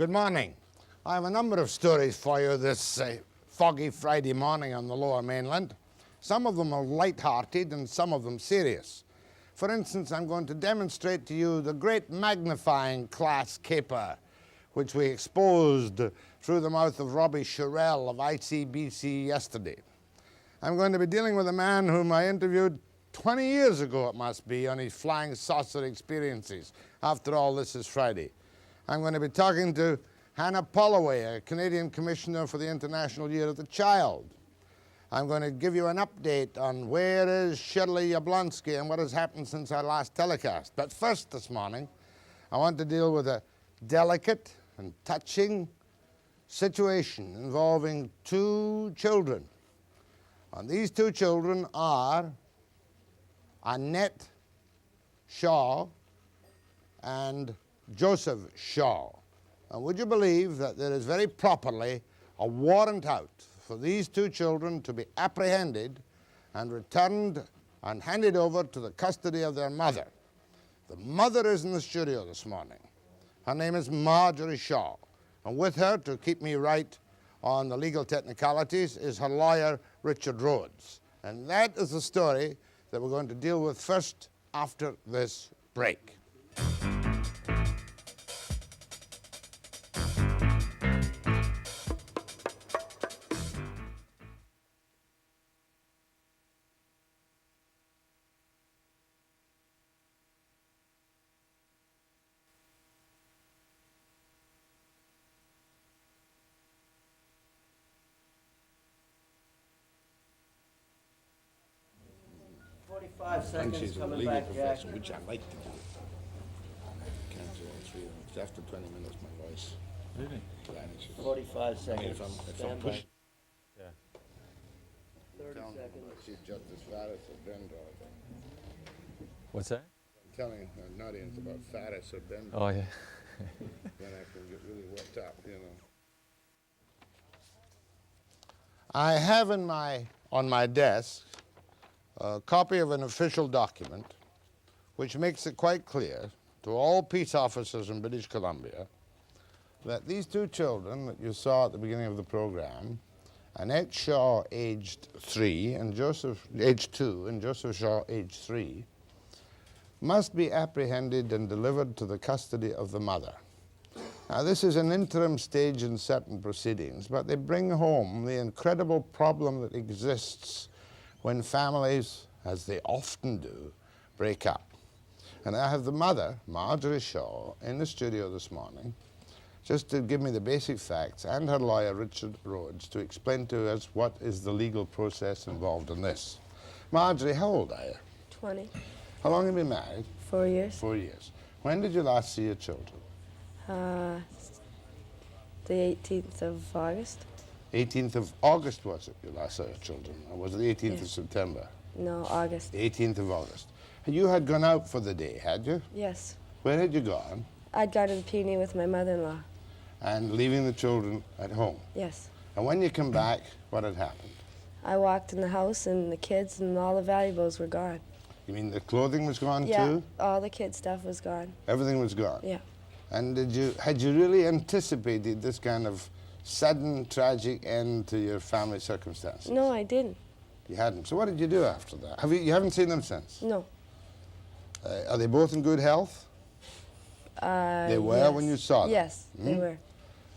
Good morning. I have a number of stories for you this foggy Friday morning on the Lower Mainland. Some of them are light-hearted and some of them serious. For instance, I'm going to demonstrate to you the great magnifying glass caper which we exposed through the mouth of Robbie Sherrill of ICBC yesterday. I'm going to be dealing with a man whom I interviewed 20 years ago, it must be, on his flying saucer experiences. After all, this is Friday. I'm going to be talking to Hannah Polowy, a Canadian Commissioner for the International Year of the Child. I'm going to give you an update on where is Shirley Yablonsky and what has happened since our last telecast. But first this morning, I want to deal with a delicate and touching situation involving two children. And these two children are Annette Shaw and Joseph Shaw. And would you believe that there is very properly a warrant out for these two children to be apprehended and returned and handed over to the custody of their mother. The mother is in the studio this morning. Her name is Marjorie Shaw. And with her, to keep me right on the legal technicalities, is her lawyer, Richard Rhodes. And that is the story that we're going to deal with first after this break. 45 seconds coming back, Jack. Which I like to do. Cancel all three of them. It's after 20 minutes, my voice. Really? vanishes. 45 seconds. I mean, if I'm Stand by. pushing, 30 tell me seconds. Chief Justice Faris or Bender. What's that? I'm telling an audience about Faris or Bender. Oh, yeah. Then I can get really worked up, you know. I have on my desk a copy of an official document which makes it quite clear to all peace officers in British Columbia that these two children that you saw at the beginning of the program, Annette Shaw, aged 3, and aged 2, and Joseph Shaw, aged 3, must be apprehended and delivered to the custody of the mother. Now, this is an interim stage in certain proceedings, but they bring home the incredible problem that exists when families, as they often do, break up. And I have the mother, Marjorie Shaw, in the studio this morning, just to give me the basic facts, and her lawyer, Richard Rhodes, to explain to us what is the legal process involved in this. Marjorie, how old are you? 20. How long have you been married? 4 years. 4 years. When did you last see your children? The 18th of August. 18th of August was it you last saw your children? Or was it the 18th of Yes. September? No, August. 18th of August. You had gone out for the day, had you? Yes. Where had you gone? I'd gone to the Peony with my mother-in-law. And leaving the children at home. Yes. And when you come back, what had happened? I walked in the house and the kids and all the valuables were gone. You mean the clothing was gone Yeah, too? all the kids' stuff was gone. Everything was gone? Yeah. And had you really anticipated this kind of sudden, tragic end to your family circumstances? No, I didn't. You hadn't. So what did you do after that? You haven't seen them since? No. Are they both in good health? They were yes. when you saw them? Yes, they Hmm? were.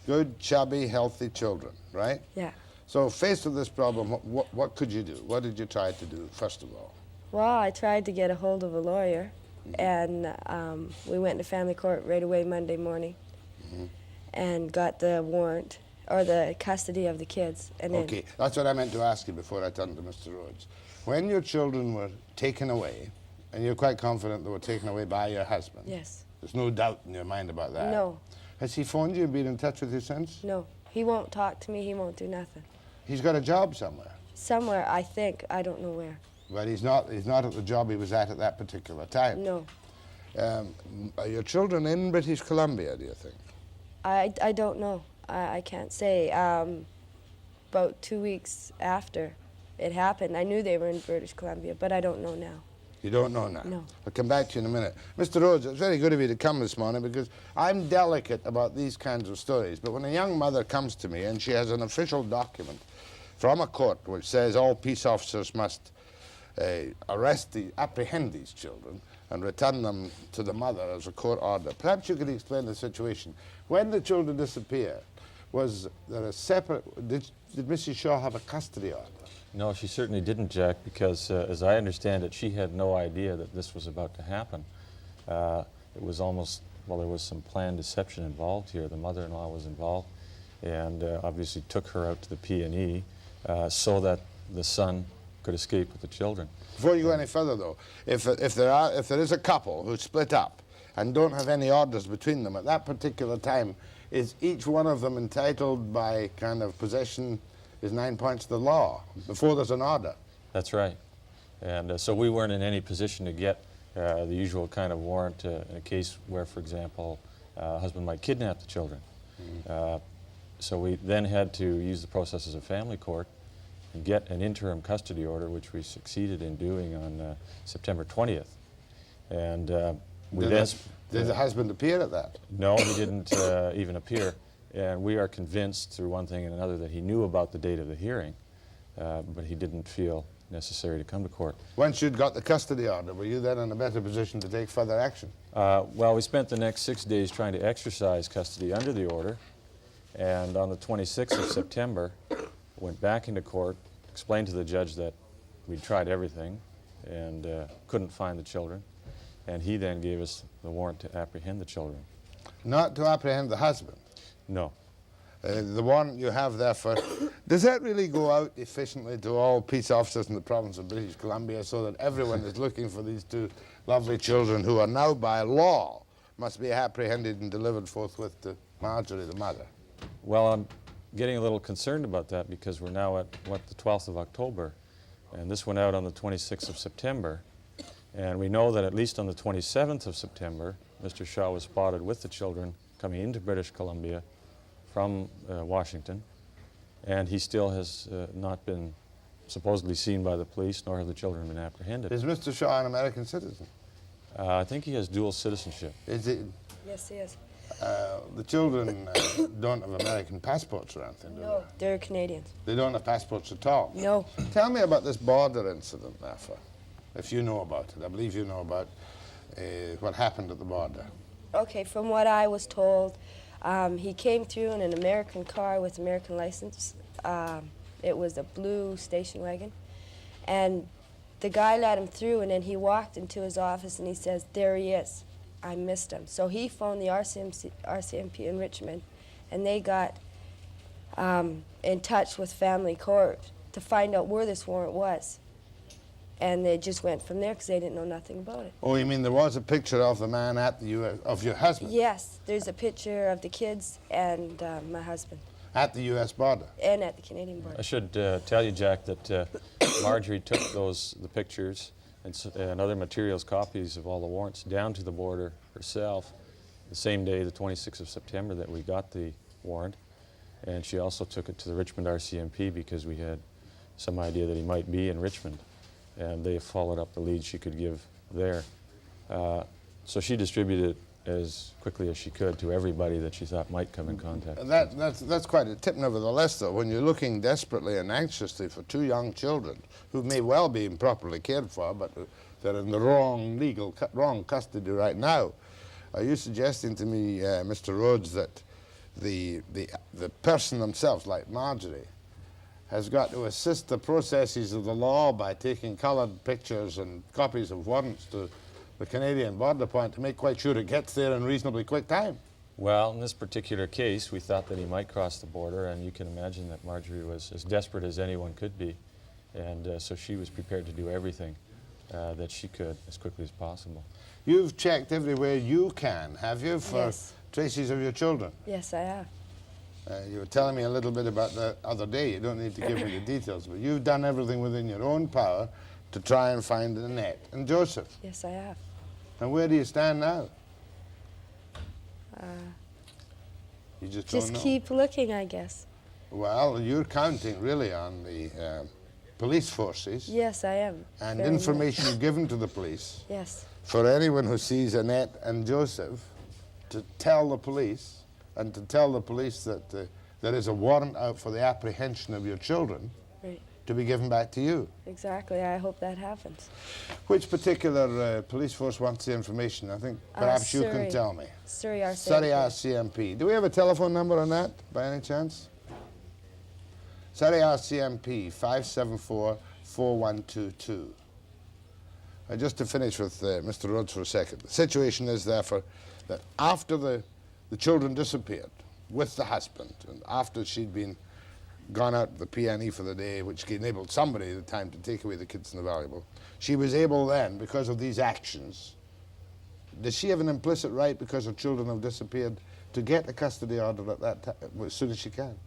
Good, chubby, healthy children, right? Yeah. So faced with this problem, what could you do? What did you try to do, first of all? Well, I tried to get a hold of a lawyer, and we went to family court right away Monday morning and got the warrant, or the custody of the kids. And then, Okay, that's what I meant to ask you before I turned to Mr. Rhodes. When your children were taken away, and you're quite confident they were taken away by your husband? yes. There's no doubt in your mind about that? No, Has he phoned you and been in touch with you since? no. He won't talk to me. He won't do nothing. He's got a job somewhere, Somewhere, I think. I don't know where. but he's not at the job he was at that particular time. No. Are your children in British Columbia, do you think? I don't know. I can't say. About 2 weeks after it happened, I knew they were in British Columbia, but I don't know now. You don't know now? No. I'll come back to you in a minute. Mr. Rhodes, it's very good of you to come this morning because I'm delicate about these kinds of stories. But when a young mother comes to me and she has an official document from a court which says all peace officers must apprehend these children and return them to the mother as a court order, perhaps you could explain the situation. When the children disappeared, was there a separate, did Mrs. Shaw have a custody order? No, she certainly didn't, Jack, because as I understand it, she had no idea that this was about to happen. It was almost, well, there was some planned deception involved here. The mother-in-law was involved and obviously took her out to the P&E so that the son could escape with the children. Before you go any further, though, if there is a couple who split up and don't have any orders between them at that particular time, is each one of them entitled by kind of possession is 9 points of the law before there's an order? That's right. And so we weren't in any position to get the usual kind of warrant in a case where, for example, a husband might kidnap the children. So we then had to use the processes of family court and get an interim custody order, which we succeeded in doing on September 20th. And Did the husband appear at that? No, he didn't even appear. And we are convinced through one thing and another that he knew about the date of the hearing, but he didn't feel necessary to come to court. Once you'd got the custody order, were you then in a better position to take further action? Well, we spent the next 6 days trying to exercise custody under the order, and on the 26th of September, went back into court, explained to the judge that we'd tried everything and couldn't find the children, and he then gave us the warrant to apprehend the children. Not to apprehend the husband? No. The warrant you have there for, does that really go out efficiently to all peace officers in the province of British Columbia so that everyone is looking for these two lovely children who are now by law must be apprehended and delivered forthwith to Marjorie, the mother? Well, I'm getting a little concerned about that because we're now at, the 12th of October, and this went out on the 26th of September, and we know that at least on the 27th of September, Mr. Shaw was spotted with the children coming into British Columbia from Washington, and he still has not been supposedly seen by the police, nor have the children been apprehended. Is Mr. Shaw an American citizen? I think he has dual citizenship. Is it? Yes, he is. The children don't have American passports or anything, do No, they're Canadians. they? They don't have passports at all? No. Tell me about this border incident, therefore, if you know about it. I believe you know about what happened at the border. Okay, from what I was told, he came through in an American car with American license. It was a blue station wagon. And the guy let him through, and then he walked into his office and he says, "There he is. I missed him." So he phoned the RCMP in Richmond, and they got in touch with family court to find out where this warrant was. And they just went from there because they didn't know nothing about it. Oh, you mean there was a picture of the man at the U.S., of your husband? Yes, there's a picture of the kids and my husband. At the U.S. border? And at the Canadian border. I should tell you, Jack, that Marjorie took the pictures and other materials, copies of all the warrants, down to the border herself the same day, the 26th of September, that we got the warrant. And she also took it to the Richmond RCMP because we had some idea that he might be in Richmond. And they followed up the lead she could give there. So she distributed it as quickly as she could to everybody that she thought might come in contact. That's quite a tip, nevertheless, though, when you're looking desperately and anxiously for two young children who may well be improperly cared for, but they're in the wrong custody right now. Are you suggesting to me, Mr. Rhodes, that the person themselves, like Marjorie, has got to assist the processes of the law by taking coloured pictures and copies of warrants to the Canadian border point to make quite sure it gets there in reasonably quick time? Well, in this particular case, we thought that he might cross the border, and you can imagine that Marjorie was as desperate as anyone could be. And so she was prepared to do everything that she could as quickly as possible. You've checked everywhere you can, have you, for Yes. traces of your children? Yes, I have. You were telling me a little bit about the other day. You don't need to give me the details, but you've done everything within your own power to try and find Annette and Joseph. Yes, I have. And where do you stand now? You just don't Just know. keep looking, I guess. Well, you're counting really on the police forces Yes, I am. and very much. information given to the police Yes. for anyone who sees Annette and Joseph to tell the police, and to tell the police that there is a warrant out for the apprehension of your children Right. to be given back to you. Exactly. I hope that happens. Which particular police force wants the information? I think perhaps you can Surrey. tell me. Surrey RCMP. Surrey RCMP. Do we have a telephone number on that, by any chance? Surrey RCMP, 574-4122. Just to finish with Mr. Rhodes for a second. The situation is, therefore, that after the children disappeared with the husband, and after she'd been gone out to the PNE for the day, which enabled somebody the time to take away the kids and the valuable, she was able then, because of these actions, does she have an implicit right, because her children have disappeared, to get a custody order at that time, as soon as she can?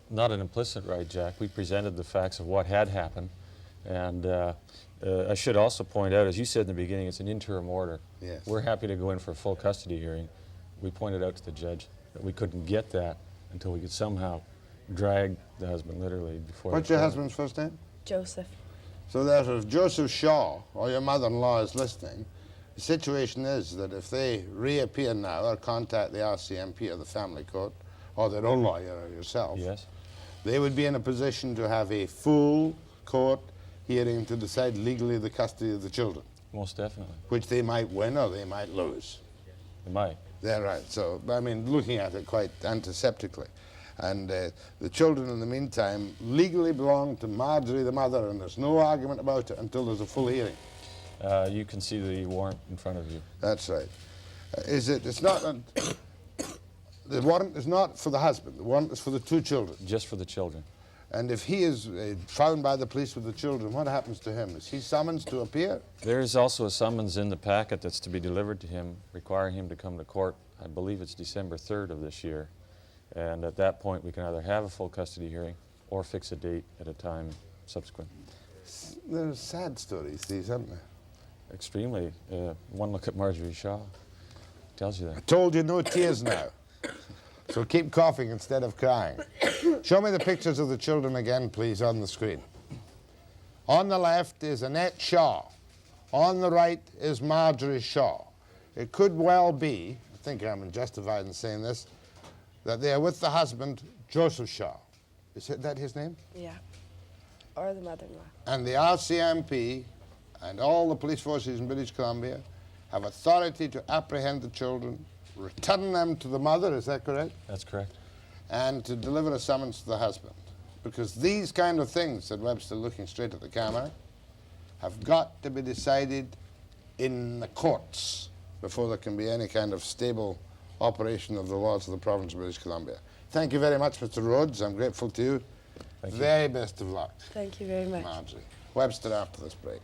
Not an implicit right, Jack. We presented the facts of what had happened. And I should also point out, as you said in the beginning, it's an interim order. Yes. We're happy to go in for a full custody hearing. We pointed out to the judge that we couldn't get that until we could somehow drag the husband literally before. What's your husband's first name? Joseph. So that if Joseph Shaw, or your mother-in-law, is listening, the situation is that if they reappear now or contact the RCMP or the family court, or their own lawyer or yourself, Yes. they would be in a position to have a full court hearing to decide legally the custody of the children, Most definitely. which they might win or they might lose. It might. They're right. So, I mean, looking at it quite antiseptically. And the children, in the meantime, legally belong to Marjorie, the mother, and there's no argument about it until there's a full hearing. You can see the warrant in front of you. That's right. It's not, the warrant is not for the husband. The warrant is for the two children. Just for the children. And if he is found by the police with the children, what happens to him? Is he summoned to appear? There is also a summons in the packet that's to be delivered to him, requiring him to come to court. I believe it's December 3rd of this year. And at that point, we can either have a full custody hearing or fix a date at a time subsequent. They're sad stories, these, aren't they? Extremely. One look at Marjorie Shaw tells you I that. told you no tears now. So keep coughing instead of crying. Show me the pictures of the children again, please, on the screen. On the left is Annette Shaw. On the right is Marjorie Shaw. It could well be, I think I'm justified in saying this, that they are with the husband, Joseph Shaw. Is that his name? Yeah. Or the mother-in-law. And the RCMP and all the police forces in British Columbia have authority to apprehend the children, return them to the mother, is that correct? That's correct. And to deliver a summons to the husband. Because these kind of things, said Webster, looking straight at the camera, have got to be decided in the courts before there can be any kind of stable operation of the laws of the province of British Columbia. Thank you very much, Mr. Rhodes. I'm grateful to you. Thank you. Very best of luck, Thank you very much. Marjorie. Webster after this break.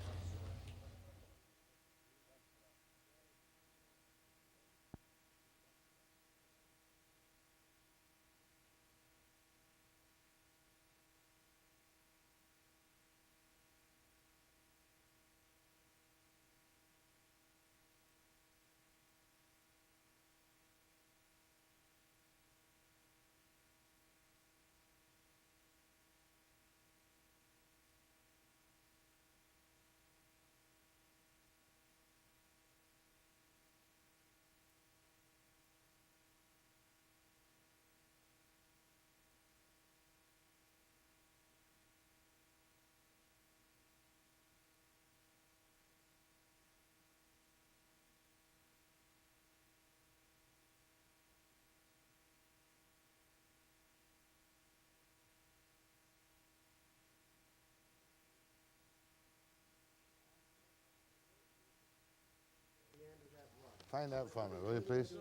Find out for me, will you please?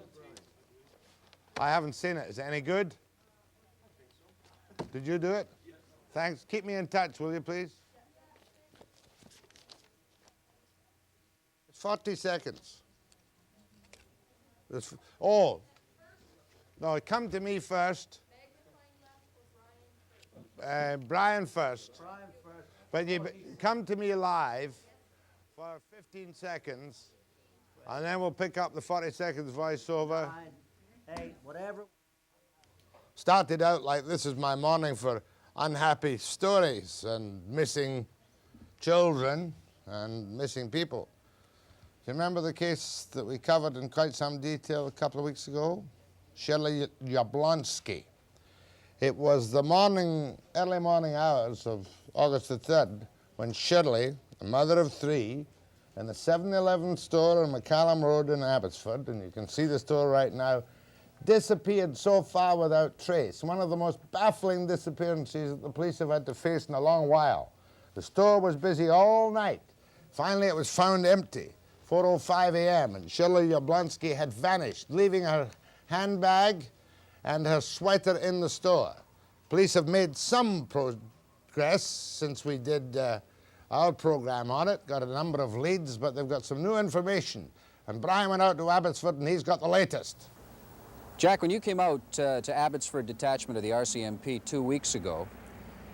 I haven't seen it. Is it any good? Did you do it? Thanks. Keep me in touch, will you please? It's 40 seconds. Oh. No, come to me first. Brian first. But you come to me live for 15 seconds. And then we'll pick up the 40 seconds voiceover. 9, 8, whatever. Started out like this is my morning for unhappy stories and missing children and missing people. Do you remember the case that we covered in quite some detail a couple of weeks ago? Shirley Jablonski. It was the early morning hours of August the 3rd when Shirley, a mother of 3, in the 7-Eleven store on McCallum Road in Abbotsford, and you can see the store right now, disappeared so far without trace. One of the most baffling disappearances that the police have had to face in a long while. The store was busy all night. Finally, it was found empty, 4:05 a.m., and Shirley Jablonski had vanished, leaving her handbag and her sweater in the store. Police have made some progress since we did our program on it, got a number of leads, but they've got some new information. And Brian went out to Abbotsford and he's got the latest. Jack, when you came out to Abbotsford Detachment of the RCMP 2 weeks ago,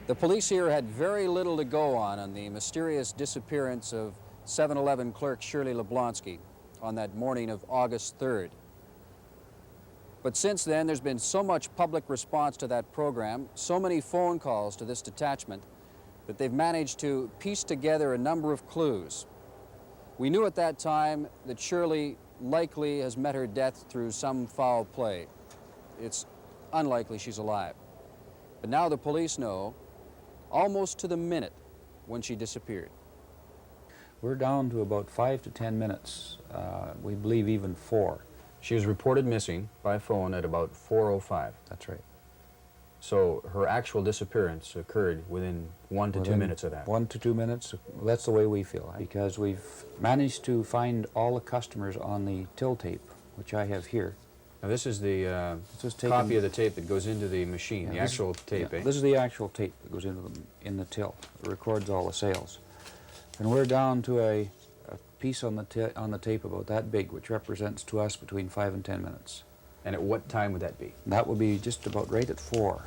the police here had very little to go on the mysterious disappearance of 7-Eleven clerk Shirley Jablonski on that morning of August 3rd. But since then, there's been so much public response to that program, so many phone calls to this detachment, that they've managed to piece together a number of clues. We knew at that time that Shirley likely has met her death through some foul play. It's unlikely she's alive. But now the police know, almost to the minute, when she disappeared. We're down to about 5 to 10 minutes. We believe even 4. She was reported missing by phone at about 4:05. That's right. So her actual disappearance occurred within 1 to 2 minutes of that. 1 to 2 minutes. That's the way we feel, because we've managed to find all the customers on the till tape, which I have here. Now this is the copy of the tape that goes into the machine, the actual tape, eh? This is the actual tape that goes in the till. It records all the sales. And we're down to a piece on the tape about that big, which represents to us between 5 and 10 minutes. And at what time would that be? That would be just about right at 4.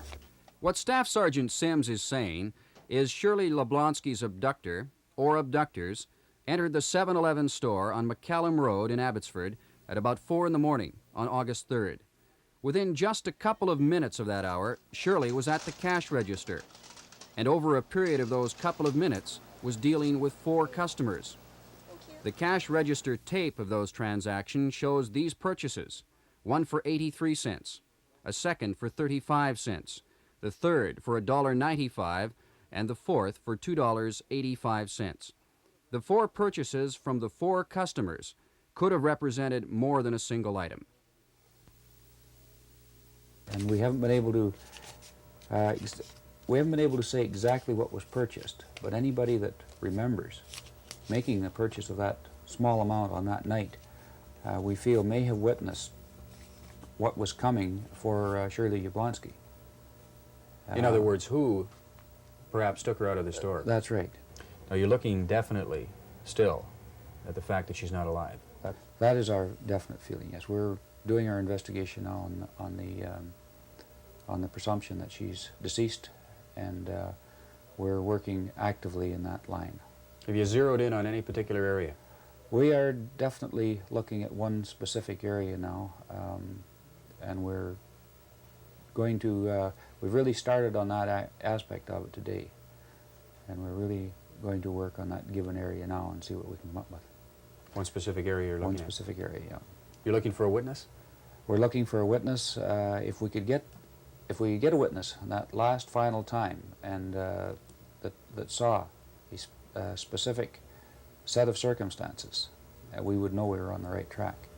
What Staff Sergeant Sims is saying is Shirley Jablonski's abductor, or abductors, entered the 7-Eleven store on McCallum Road in Abbotsford at about 4 in the morning on August 3rd. Within just a couple of minutes of that hour, Shirley was at the cash register, and over a period of those couple of minutes was dealing with 4 customers. The cash register tape of those transactions shows these purchases: one for 83 cents, a second for 35 cents, the third for $1.95, and the fourth for $2.85. The 4 purchases from the 4 customers could have represented more than a single item. And we haven't been able to say exactly what was purchased, but anybody that remembers making the purchase of that small amount on that night, we feel may have witnessed what was coming for Shirley Jablonski. In other words, who perhaps took her out of the store? That's right. Now you're looking definitely still at the fact that she's not alive. That is our definite feeling, yes. We're doing our investigation on the presumption that she's deceased, and we're working actively in that line. Have you zeroed in on any particular area? We are definitely looking at one specific area now, and we're going to, we've really started on that aspect of it today, and we're really going to work on that given area now and see what we can come up with. One specific area you're looking at? One specific area, yeah. You're looking for a witness? We're looking for a witness. If we get a witness on that last final time, and that saw a specific set of circumstances, we would know we were on the right track.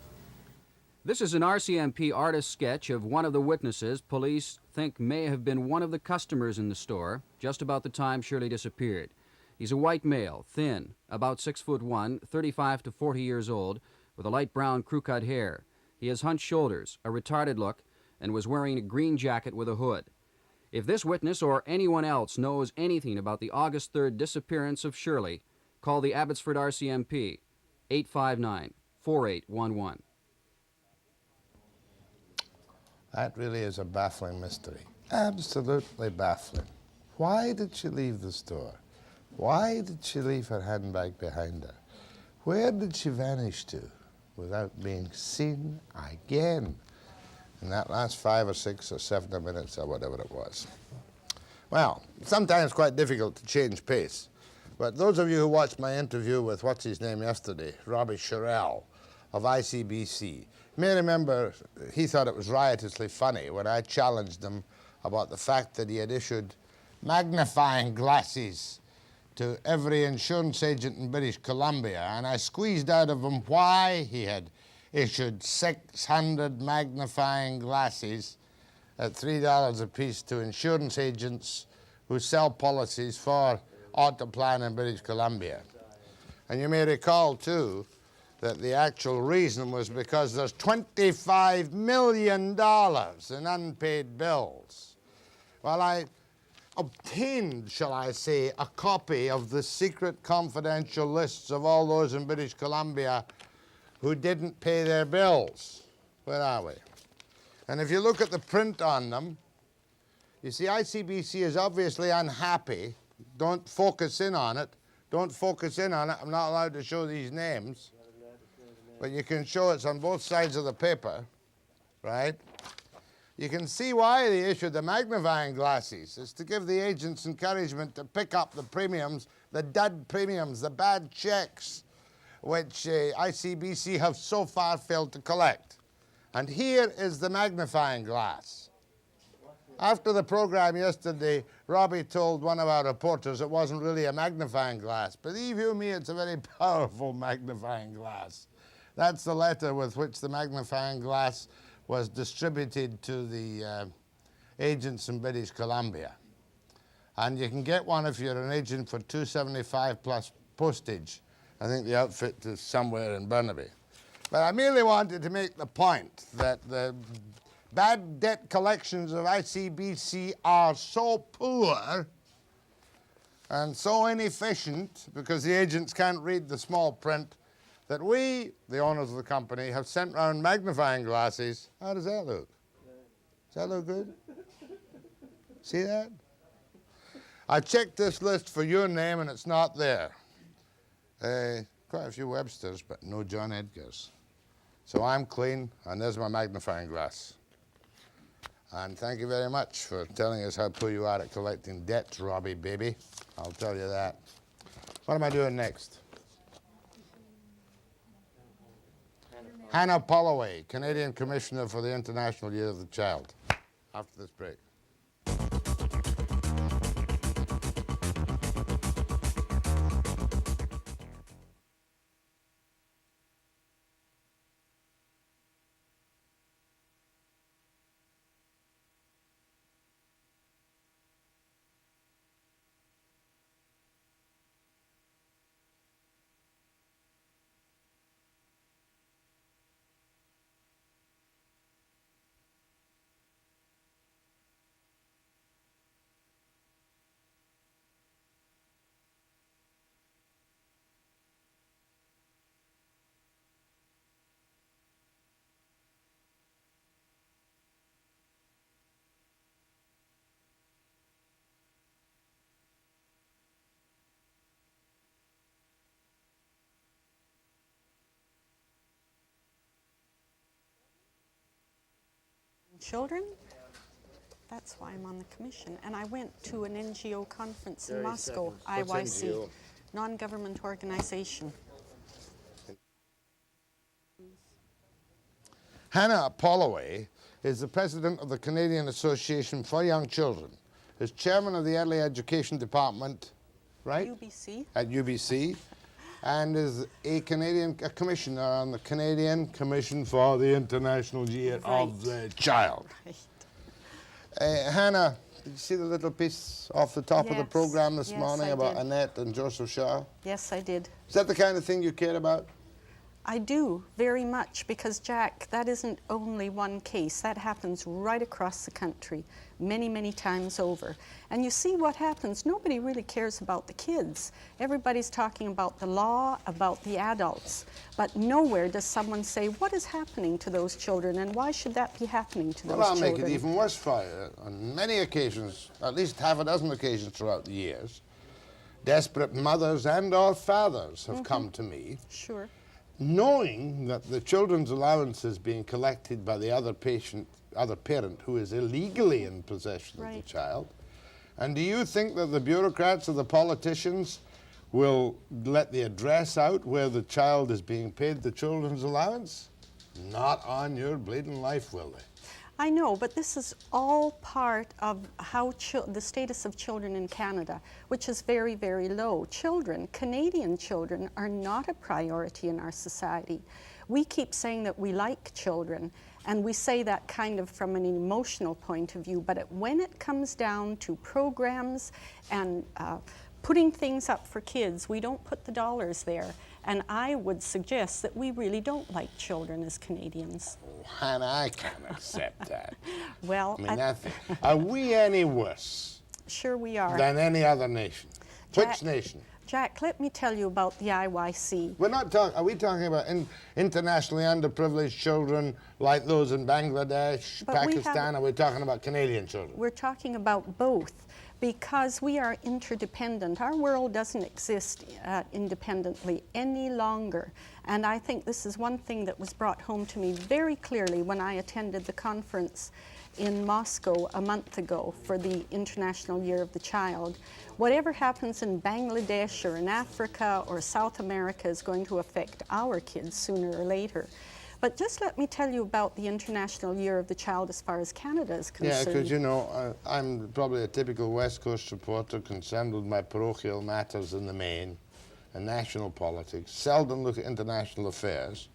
This is an RCMP artist sketch of one of the witnesses police think may have been one of the customers in the store just about the time Shirley disappeared. He's a white male, thin, about 6'1", 35 to 40 years old, with a light brown crew-cut hair. He has hunched shoulders, a retarded look, and was wearing a green jacket with a hood. If this witness or anyone else knows anything about the August 3rd disappearance of Shirley, call the Abbotsford RCMP, 859-4811. That really is a baffling mystery. Absolutely baffling. Why did she leave the store? Why did she leave her handbag behind her? Where did she vanish to without being seen again in that last 5 or 6 or 7 minutes or whatever it was? Well, sometimes quite difficult to change pace. But those of you who watched my interview with what's his name yesterday, Robbie Sherrill of ICBC, may remember he thought it was riotously funny when I challenged him about the fact that he had issued magnifying glasses to every insurance agent in British Columbia, and I squeezed out of him why he had issued 600 magnifying glasses at $3 a piece to insurance agents who sell policies for Autoplan in British Columbia. And you may recall, too, that the actual reason was because there's $25 million in unpaid bills. Well, I obtained, shall I say, a copy of the secret confidential lists of all those in British Columbia who didn't pay their bills. Where are we? And if you look at the print on them, you see ICBC is obviously unhappy. Don't focus in on it. Don't focus in on it. I'm not allowed to show these names. But you can show it's on both sides of the paper, right? You can see why they issued the magnifying glasses. It's to give the agents encouragement to pick up the premiums, the dud premiums, the bad checks, which ICBC have so far failed to collect. And here is the magnifying glass. After the program yesterday, Robbie told one of our reporters it wasn't really a magnifying glass. Believe you me, it's a very powerful magnifying glass. That's the letter with which the magnifying glass was distributed to the agents in British Columbia. And you can get one if you're an agent for $2.75 plus postage. I think the outfit is somewhere in Burnaby. But I merely wanted to make the point that the bad debt collections of ICBC are so poor and so inefficient because the agents can't read the small print that we, the owners of the company, have sent round magnifying glasses. How does that look? Does that look good? See that? I checked this list for your name and it's not there. Quite a few Websters, but no John Edgars. So I'm clean, and there's my magnifying glass. And thank you very much for telling us how poor you are at collecting debts, Robbie, baby. I'll tell you that. What am I doing next? Hannah Polowy, Canadian Commissioner for the International Year of the Child. After this break. Children. That's why I'm on the commission. And I went to an NGO conference in Moscow, IYC, NGO? non-government organization. Hannah Polowy is the president of the Canadian Association for Young Children, is chairman of the Early Education Department, right? UBC. At UBC, and is a commissioner on the Canadian Commission for the International Year of the Child. Right. Hannah, did you see the little piece off the top of the Yes. program this Yes, morning I about did. Annette and Joseph Shaw? Yes, I did. Is that the kind of thing you care about? I do, very much, because, Jack, that isn't only one case. That happens right across the country, many, many times over. And you see what happens. Nobody really cares about the kids. Everybody's talking about the law, about the adults. But nowhere does someone say, what is happening to those children, and why should that be happening to those Well, I'll children? make it even worse for you. On many occasions, at least half a dozen occasions throughout the years, desperate mothers and or fathers have come to me, Sure. knowing that the children's allowance is being collected by the other parent who is illegally in possession of the Right. child, And do you think that the bureaucrats or the politicians will let the address out where the child is being paid the children's allowance? Not on your bleeding life, will they? I know, but this is all part of how the status of children in Canada, which is very, very low. Children, Canadian children, are not a priority in our society. We keep saying that we like children, and we say that kind of from an emotional point of view, but when it comes down to programs and putting things up for kids, we don't put the dollars there. And I would suggest that we really don't like children as Canadians. And I can't accept that. Well, I mean, are we any worse sure we are. than any other nation? Jack, Which nation? Jack, let me tell you about the IYC. We're not talking. Are we talking about internationally underprivileged children like those in Bangladesh, But Pakistan? Are we talking about Canadian children? We're talking about both, because we are interdependent. Our world doesn't exist independently any longer. And I think this is one thing that was brought home to me very clearly when I attended the conference in Moscow a month ago for the International Year of the Child. Whatever happens in Bangladesh or in Africa or South America is going to affect our kids sooner or later. But just let me tell you about the International Year of the Child as far as Canada is concerned. Yeah, because, you know, I'm probably a typical West Coast reporter concerned with my parochial matters in the main and national politics. Seldom look at international affairs,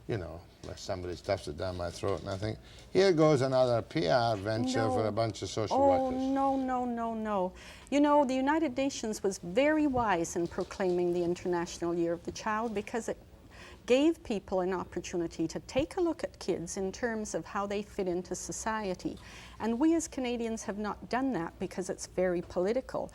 you know, unless somebody stuffs it down my throat. And I think, here goes another PR venture for a bunch of social workers. No, no, no, no. You know, the United Nations was very wise in proclaiming the International Year of the Child because it gave people an opportunity to take a look at kids in terms of how they fit into society. And we as Canadians have not done that because it's very political.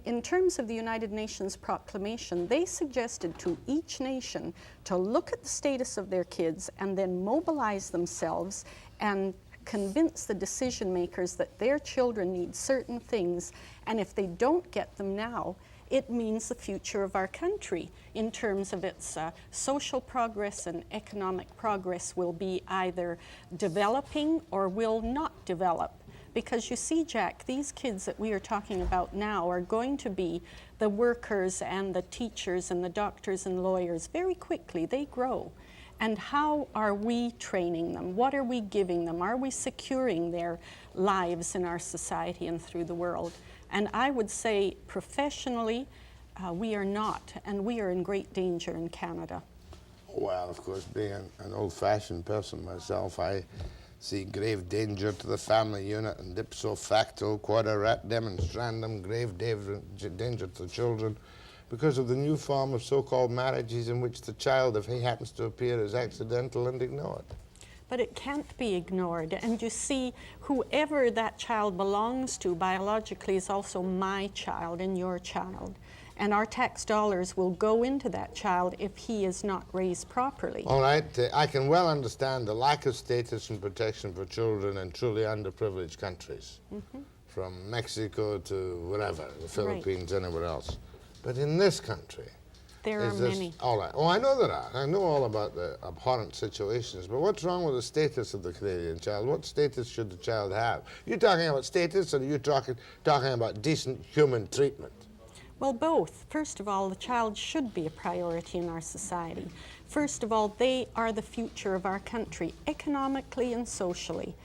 In terms of the United Nations proclamation, they suggested to each nation to look at the status of their kids and then mobilize themselves and convince the decision makers that their children need certain things, and if they don't get them now, it means the future of our country in terms of its social progress and economic progress will be either developing or will not develop. Because you see, Jack, these kids that we are talking about now are going to be the workers and the teachers and the doctors and lawyers very quickly. They grow. And how are we training them? What are we giving them? Are we securing their lives in our society and through the world? And I would say professionally, we are not, and we are in great danger in Canada. Well, of course, being an old-fashioned person myself, I see grave danger to the family unit and ipso facto, quaderat demonstrandum, grave danger to the children because of the new form of so-called marriages in which the child, if he happens to appear, is accidental and ignored. But it can't be ignored. And you see, whoever that child belongs to biologically is also my child and your child. And our tax dollars will go into that child if he is not raised properly. All right, I can well understand the lack of status and protection for children in truly underprivileged countries, from Mexico to wherever, the Philippines, anywhere else. But in this country, there are many. All right. Oh, I know there are. I know all about the abhorrent situations. But what's wrong with the status of the Canadian child? What status should the child have? You talking about status, or are you talking about decent human treatment? Well, both. First of all, the child should be a priority in our society. First of all, they are the future of our country, economically and socially.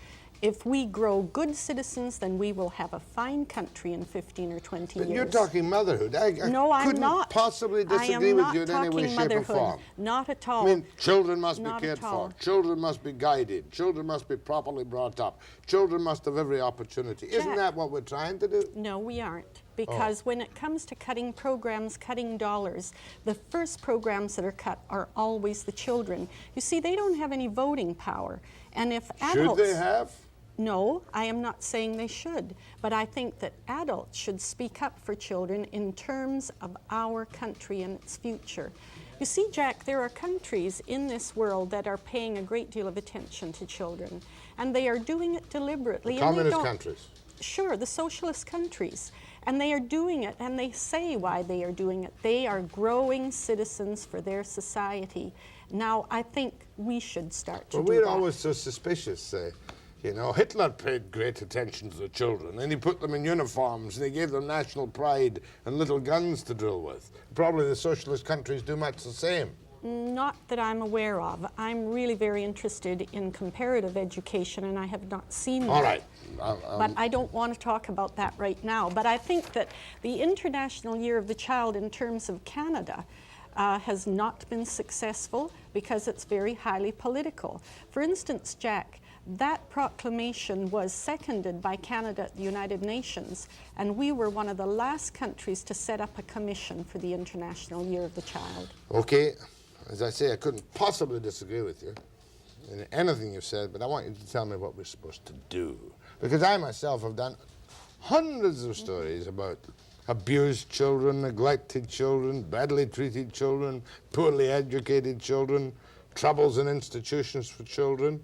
If we grow good citizens, then we will have a fine country in 15 or 20 years. You're talking motherhood. No, I'm couldn't not. Possibly disagree with you in any way, shape, or form. Not at all. I mean, children must be Not cared at all. for. Children must be guided. Children must be properly brought up. Children must have every opportunity. Isn't Jack, that what we're trying to do? No, we aren't. Because when it comes to cutting programs, cutting dollars, the first programs that are cut are always the children. You see, they don't have any voting power. And if adults... Should they have? No, I am not saying they should, but I think that adults should speak up for children in terms of our country and its future. You see, Jack, there are countries in this world that are paying a great deal of attention to children, and they are doing it deliberately. Communist countries. Sure, the socialist countries. And they are doing it, and they say why they are doing it. They are growing citizens for their society. Now, I think we should start to do that. We're always so suspicious, You know, Hitler paid great attention to the children, and he put them in uniforms, and he gave them national pride and little guns to drill with. Probably the socialist countries do much the same. Not that I'm aware of. I'm really very interested in comparative education, and I have not seen that. All right. But I don't want to talk about that right now. But I think that the International Year of the Child in terms of Canada has not been successful because it's very highly political. For instance, Jack, that proclamation was seconded by Canada at the United Nations, and we were one of the last countries to set up a commission for the International Year of the Child. Okay. As I say, I couldn't possibly disagree with you in anything you said, but I want you to tell me what we're supposed to do. Because I myself have done hundreds of stories about abused children, neglected children, badly treated children, poorly educated children, troubles in institutions for children.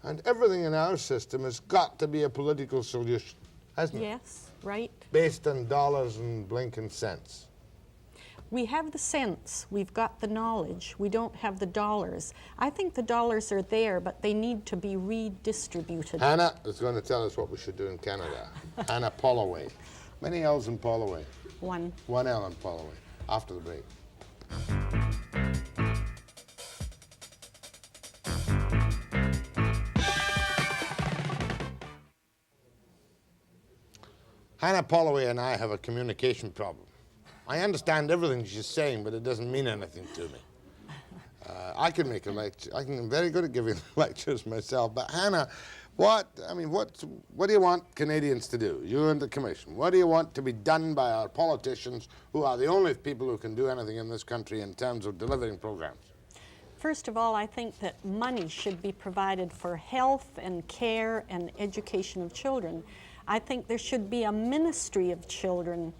And everything in our system has got to be a political solution, hasn't it? Yes, right. Based on dollars and blinking cents. We have the sense, we've got the knowledge, we don't have the dollars. I think the dollars are there, but they need to be redistributed. Hannah is going to tell us what we should do in Canada. Hannah Polowy. Many L's in Polowy? One. One L in Polowy. After the break. Hannah Polowy and I have a communication problem. I understand everything she's saying, but it doesn't mean anything to me. I can make a lecture. I'm very good at giving lectures myself. But Hannah, what do you want Canadians to do? You and the Commission. What do you want to be done by our politicians, who are the only people who can do anything in this country in terms of delivering programs? First of all, I think that money should be provided for health and care and education of children. I think there should be a ministry of children,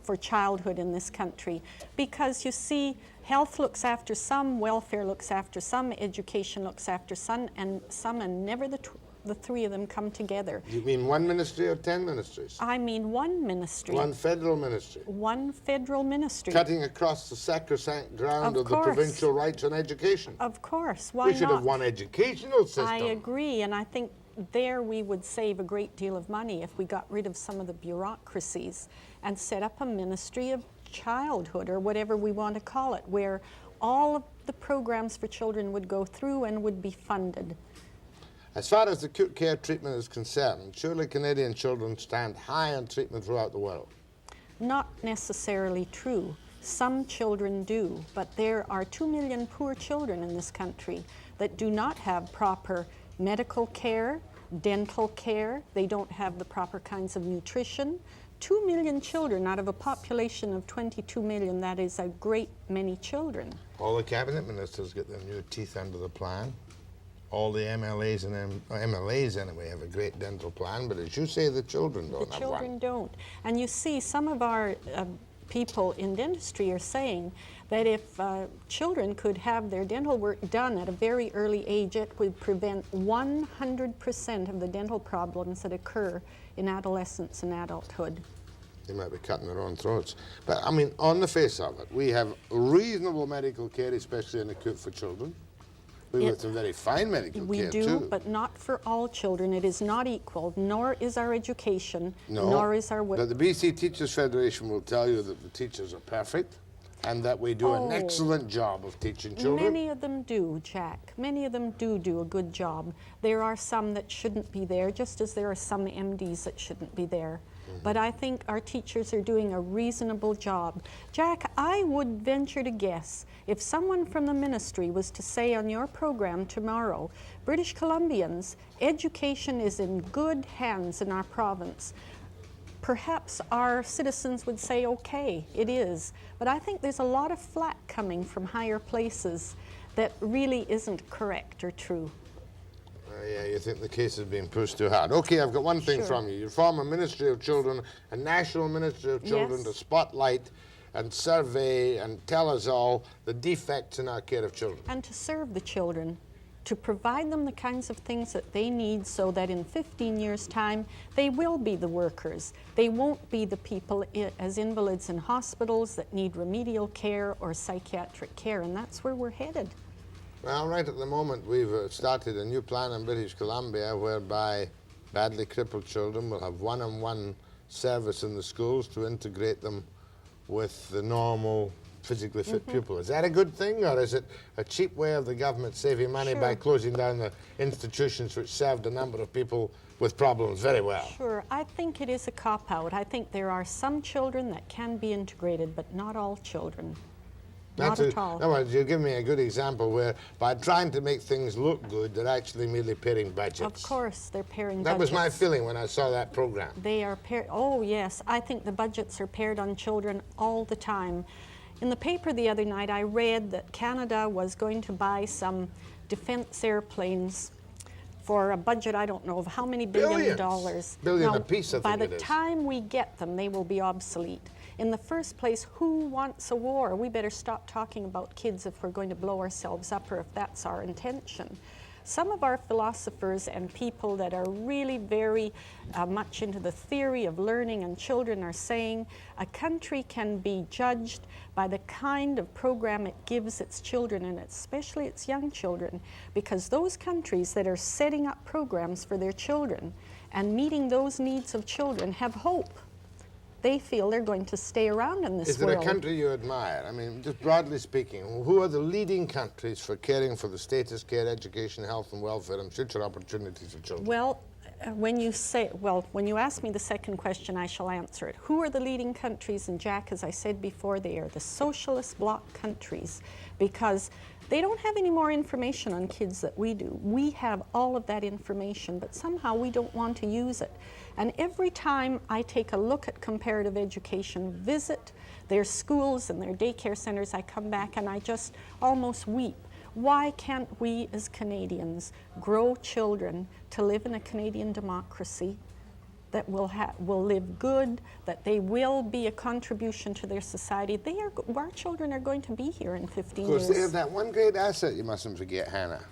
for childhood in this country, because you see, health looks after some, welfare looks after some, education looks after some, and never the three of them come together. You mean one ministry or 10 ministries? I mean one ministry. One federal ministry? One federal ministry. Cutting across the sacrosanct ground of the course. provincial rights on education. Of course, why We should not? have one educational system. I agree, and I think there we would save a great deal of money if we got rid of some of the bureaucracies and set up a ministry of childhood, or whatever we want to call it, where all of the programs for children would go through and would be funded. As far as acute care treatment is concerned, surely Canadian children stand high on treatment throughout the world. Not necessarily true. Some children do, but there are 2 million poor children in this country that do not have proper medical care, dental care. They don't have the proper kinds of nutrition. 2 million children out of a population of 22 million, that is a great many children. All the cabinet ministers get their new teeth under the plan. All the MLAs and MLAs anyway have a great dental plan, but as you say, the children don't have one. The children don't. And you see, some of our people in dentistry are saying that if children could have their dental work done at a very early age, it would prevent 100% of the dental problems that occur in adolescence and adulthood. They might be cutting their own throats. But I mean, on the face of it, we have reasonable medical care, especially in acute for children. We have some very fine medical We care do, too. but not for all children. It is not equal, nor is our education, No, nor is our... but the BC Teachers Federation will tell you that the teachers are perfect and that we do an excellent job of teaching children. Many of them do, Jack. Many of them do a good job. There are some that shouldn't be there, just as there are some MDs that shouldn't be there. But I think our teachers are doing a reasonable job. Jack, I would venture to guess, if someone from the ministry was to say on your program tomorrow, British Columbians, education is in good hands in our province, perhaps our citizens would say, okay, it is. But I think there's a lot of flack coming from higher places that really isn't correct or true. Yeah, you think the case is being pushed too hard. Okay, I've got one thing from you. You form a Ministry of Children, a National Ministry of Children, to spotlight and survey and tell us all the defects in our care of children. And to serve the children, to provide them the kinds of things that they need so that in 15 years' time, they will be the workers. They won't be the people as invalids in hospitals that need remedial care or psychiatric care, and that's where we're headed. Well, right at the moment, we've started a new plan in British Columbia whereby badly crippled children will have one-on-one service in the schools to integrate them with the normal physically fit pupil. Is that a good thing, or is it a cheap way of the government saving money by closing down the institutions which served a number of people with problems very well? Sure, I think it is a cop-out. I think there are some children that can be integrated, but not all children. Not at all. No, you give me a good example where, by trying to make things look good, they're actually merely paring budgets. Of course, they're paring That budgets. was my feeling when I saw that program. They are oh yes, I think the budgets are pared on children all the time. In the paper the other night, I read that Canada was going to buy some defense airplanes for a budget, I don't know, of how many billion dollars. Billion Now, apiece, I think by the it is. time we get them, they will be obsolete. In the first place, who wants a war? We better stop talking about kids if we're going to blow ourselves up, or if that's our intention. Some of our philosophers and people that are really very much into the theory of learning and children are saying a country can be judged by the kind of program it gives its children, and especially its young children, because those countries that are setting up programs for their children and meeting those needs of children have hope. They feel they're going to stay around in this world. Is there a country you admire? I mean, just broadly speaking, who are the leading countries for caring for the status, care, education, health and welfare and future opportunities of children? Well, when you ask me the second question, I shall answer it. Who are the leading countries? And Jack, as I said before, they are the socialist bloc countries, because they don't have any more information on kids that we do. We have all of that information, but somehow we don't want to use it. And every time I take a look at comparative education, visit their schools and their daycare centers, I come back and I just almost weep. Why can't we as Canadians grow children to live in a Canadian democracy that will live good, that they will be a contribution to their society? Our children are going to be here in 15 years. Of course, they have that one great asset you mustn't forget, Hannah,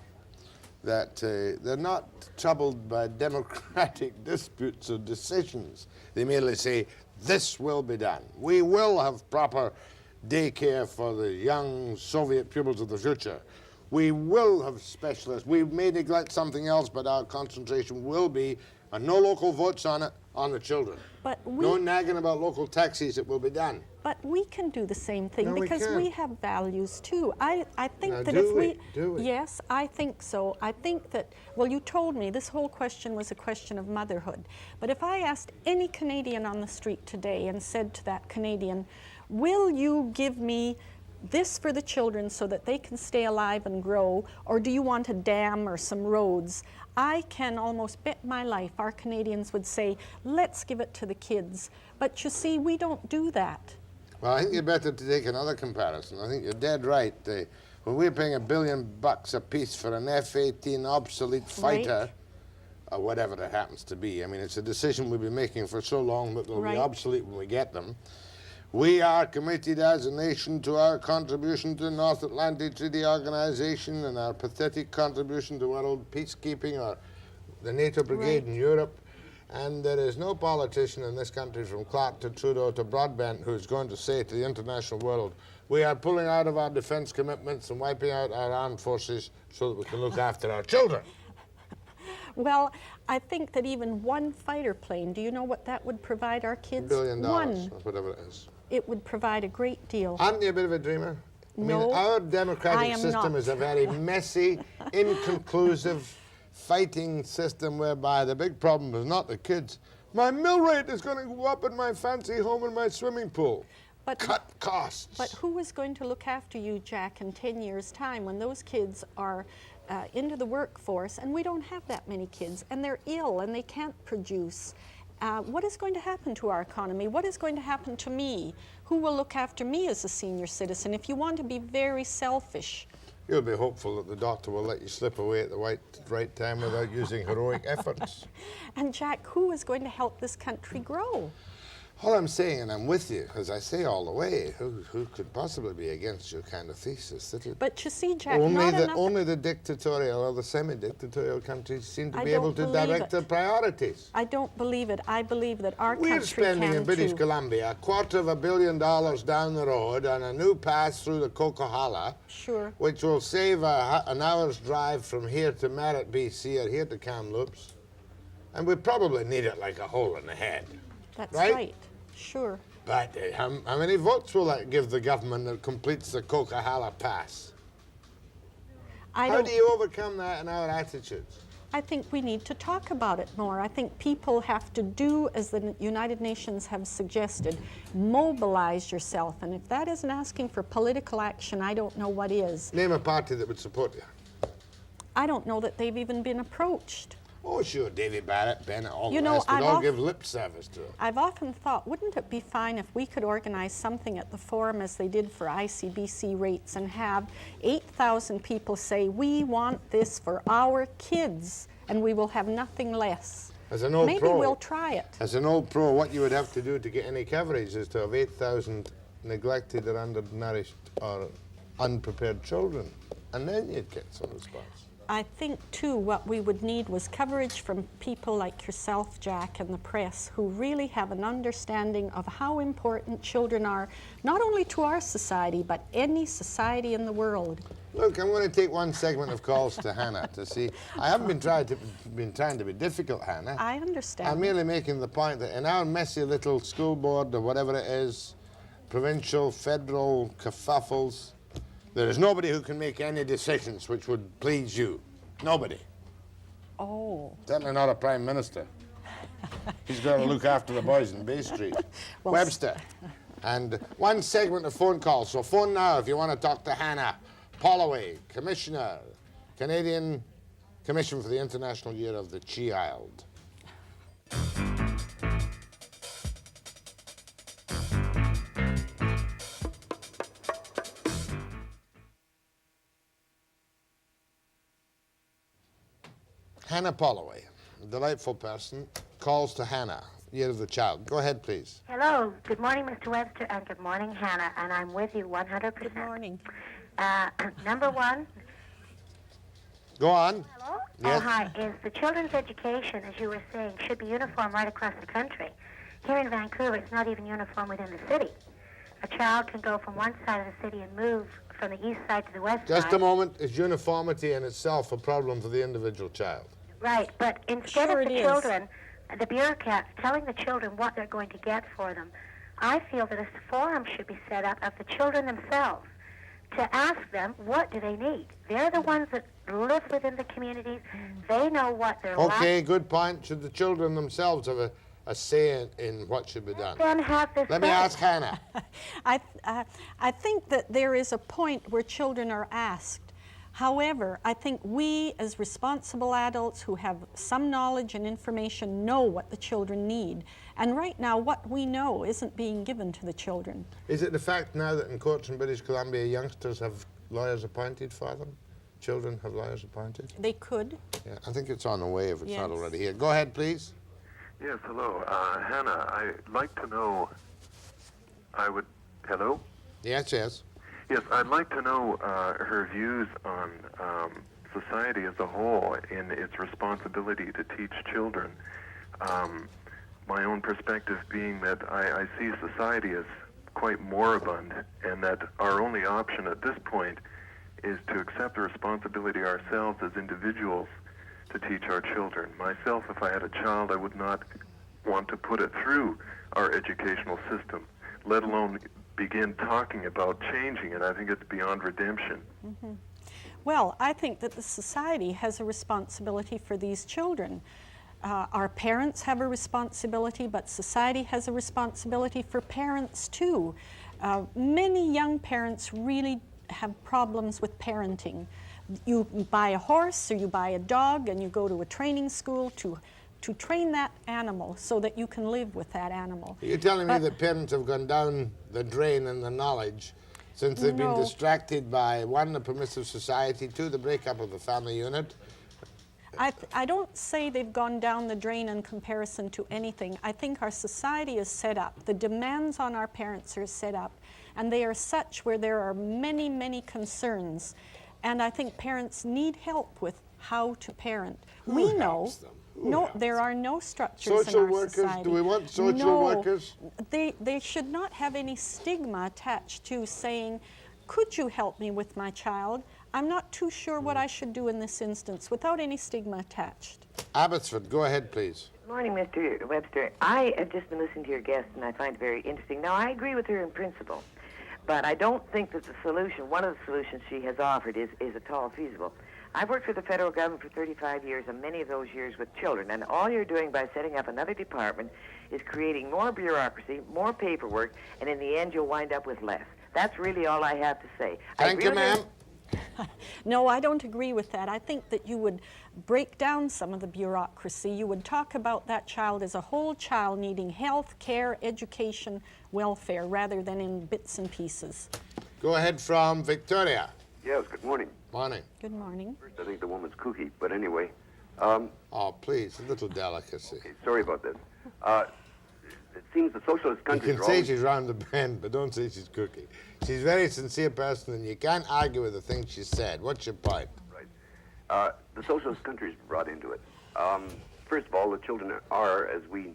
that they're not troubled by democratic disputes or decisions. They merely say, this will be done. We will have proper daycare for the young Soviet pupils of the future. We will have specialists. We may neglect something else, but our concentration will be, and no local votes on it, on the children. But no nagging about local taxis, it will be done. But we can do the same thing, No, because we we have values too. I think Now, that do if we? Do we? Yes, I think so. I think that, well, you told me this whole question was a question of motherhood. But if I asked any Canadian on the street today and said to that Canadian, will you give me this for the children so that they can stay alive and grow, or do you want a dam or some roads? I can almost bet my life our Canadians would say, let's give it to the kids. But you see, we don't do that. Well, I think you're better to take another comparison. I think you're dead right. When we're paying $1 billion a piece for an F-18 obsolete fighter, or whatever it happens to be, I mean, it's a decision we've been making for so long that they'll be obsolete when we get them. We are committed as a nation to our contribution to the North Atlantic Treaty Organization and our pathetic contribution to world peacekeeping, or the NATO brigade in Europe. And there is no politician in this country, from Clark to Trudeau to Broadbent, who's going to say to the international world, we are pulling out of our defense commitments and wiping out our armed forces so that we can look after our children. Well, I think that even one fighter plane, do you know what that would provide our kids? $1 billion, One. or whatever it is. It would provide a great deal. Aren't you a bit of a dreamer? I No, mean, our I democratic am system not. is a very messy, inconclusive, fighting system whereby the big problem is not the kids. My mill rate is going to go up in my fancy home and my swimming pool. But Cut costs. But who is going to look after you, Jack, in 10 years' time when those kids are into the workforce, and we don't have that many kids, and they're ill and they can't produce? What is going to happen to our economy? What is going to happen to me? Who will look after me as a senior citizen? If you want to be very selfish. You'll be hopeful that the doctor will let you slip away at the right time without using heroic efforts. And Jack, who is going to help this country grow? All I'm saying, and I'm with you, as I say all the way, who could possibly be against your kind of thesis? But you see, Jack, only the dictatorial or the semi-dictatorial countries seem to be able to direct their priorities. I don't believe it. I believe that our country We're spending in British Columbia $250 million down the road on a new pass through the Coquihalla, which will save an hour's drive from here to Merritt, BC, or here to Kamloops. And we probably need it like a hole in the head. That's Right? right. Sure. But how many votes will that give the government that completes the Coquihalla Pass? How do you overcome that in our attitudes? I think we need to talk about it more. I think people have to do as the United Nations have suggested, mobilize yourself. And if that isn't asking for political action, I don't know what is. Name a party that would support you. I don't know that they've even been approached. Oh, sure, Davy Barrett, Bennett, all You the know, rest would I've all of- give lip service to it. I've often thought, wouldn't it be fine if we could organize something at the forum as they did for ICBC rates and have 8,000 people say, we want this for our kids, and we will have nothing less. As an old Maybe pro, we'll try it. As an old pro, what you would have to do to get any coverage is to have 8,000 neglected or undernourished or unprepared children, and then you'd get some response. I think, too, what we would need was coverage from people like yourself, Jack, and the press, who really have an understanding of how important children are, not only to our society, but any society in the world. Look, I'm going to take one segment of calls to Hannah to see. I haven't been trying to be difficult, Hannah. I understand. I'm merely making the point that in our messy little school board or whatever it is, provincial, federal kerfuffles, there is nobody who can make any decisions which would please you. Nobody. Oh. Certainly not a prime minister. He's got to look after the boys in Bay Street. Well, Webster. And one segment of phone calls. So phone now if you want to talk to Hannah Polowy, Commissioner, Canadian Commission for the International Year of the Child. Hannah Polowy, a delightful person, calls to Hannah, Year of the Child. Go ahead, please. Hello. Good morning, Mr. Webster, and good morning, Hannah. And I'm with you 100%. Good morning. Number one. Go on. Hello? Yes. Oh, hi. Is the children's education, as you were saying, should be uniform right across the country. Here in Vancouver, it's not even uniform within the city. A child can go from one side of the city and move from the east side to the west side. Just a moment. Is uniformity in itself a problem for the individual child? Right, but instead Sure of it the is. children, the bureaucrats telling the children what they're going to get for them, I feel that a forum should be set up of the children themselves to ask them what do they need. They're the ones that live within the communities. They know what they're Okay, good point. Should the children themselves have a say in what should be done? Then have this. Let me ask Hannah. I think that there is a point where children are asked. However, I think we as responsible adults who have some knowledge and information know what the children need. And right now, what we know isn't being given to the children. Is it the fact now that in courts in British Columbia, youngsters have lawyers appointed for them? Children have lawyers appointed? They could. Yeah, I think it's on the way if it's not Yes. already here. Go ahead, please. Yes, hello. Hannah, I'd like to know, hello? Yes, yes. Yes, I'd like to know her views on society as a whole in its responsibility to teach children. My own perspective being that I see society as quite moribund, and that our only option at this point is to accept the responsibility ourselves as individuals to teach our children. Myself, if I had a child, I would not want to put it through our educational system, let alone begin talking about changing it. I think it's beyond redemption. Mm-hmm. Well, I think that the society has a responsibility for these children. Our parents have a responsibility, but society has a responsibility for parents too. Many young parents really have problems with parenting. You buy a horse or you buy a dog and you go to a training school to train that animal so that you can live with that animal. You're telling me that parents have gone down the drain in the knowledge since they've been No. distracted by, one, the permissive society, two, the breakup of the family unit. I don't say they've gone down the drain in comparison to anything. I think our society is set up. The demands on our parents are set up, and they are such where there are many, many concerns. And I think parents need help with how to parent. We know. helps them? Who No, helps there are no structures Social in our workers? society. Do we want social No, workers? They should not have any stigma attached to saying, could you help me with my child? I'm not too sure what I should do in this instance without any stigma attached. Abbotsford, go ahead, please. Good morning, Mr. Webster. I have just been listening to your guest, and I find it very interesting. Now, I agree with her in principle, but I don't think that the solution, one of the solutions she has offered, is at all feasible. I've worked for the federal government for 35 years, and many of those years with children, and all you're doing by setting up another department is creating more bureaucracy, more paperwork, and in the end, you'll wind up with less. That's really all I have to say. Thank you, ma'am. No, I don't agree with that. I think that you would break down some of the bureaucracy. You would talk about that child as a whole child needing health, care, education, welfare, rather than in bits and pieces. Go ahead from Victoria. Yes, good morning. Morning. Good morning. First, I think the woman's kooky, but anyway. Oh, please, a little delicacy. Okay, sorry about this. It seems the socialist You countries can are say always... she's round the bend, but don't say she's cookie. She's a very sincere person, and you can't argue with the things she said. What's your point? Right. The socialist countries brought into it. First of all, the children are, as we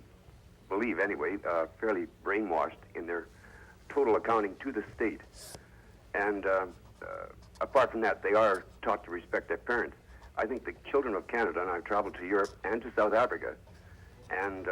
believe anyway, fairly brainwashed in their total accounting to the state. And apart from that, they are taught to respect their parents. I think the children of Canada, and I've traveled to Europe and to South Africa, and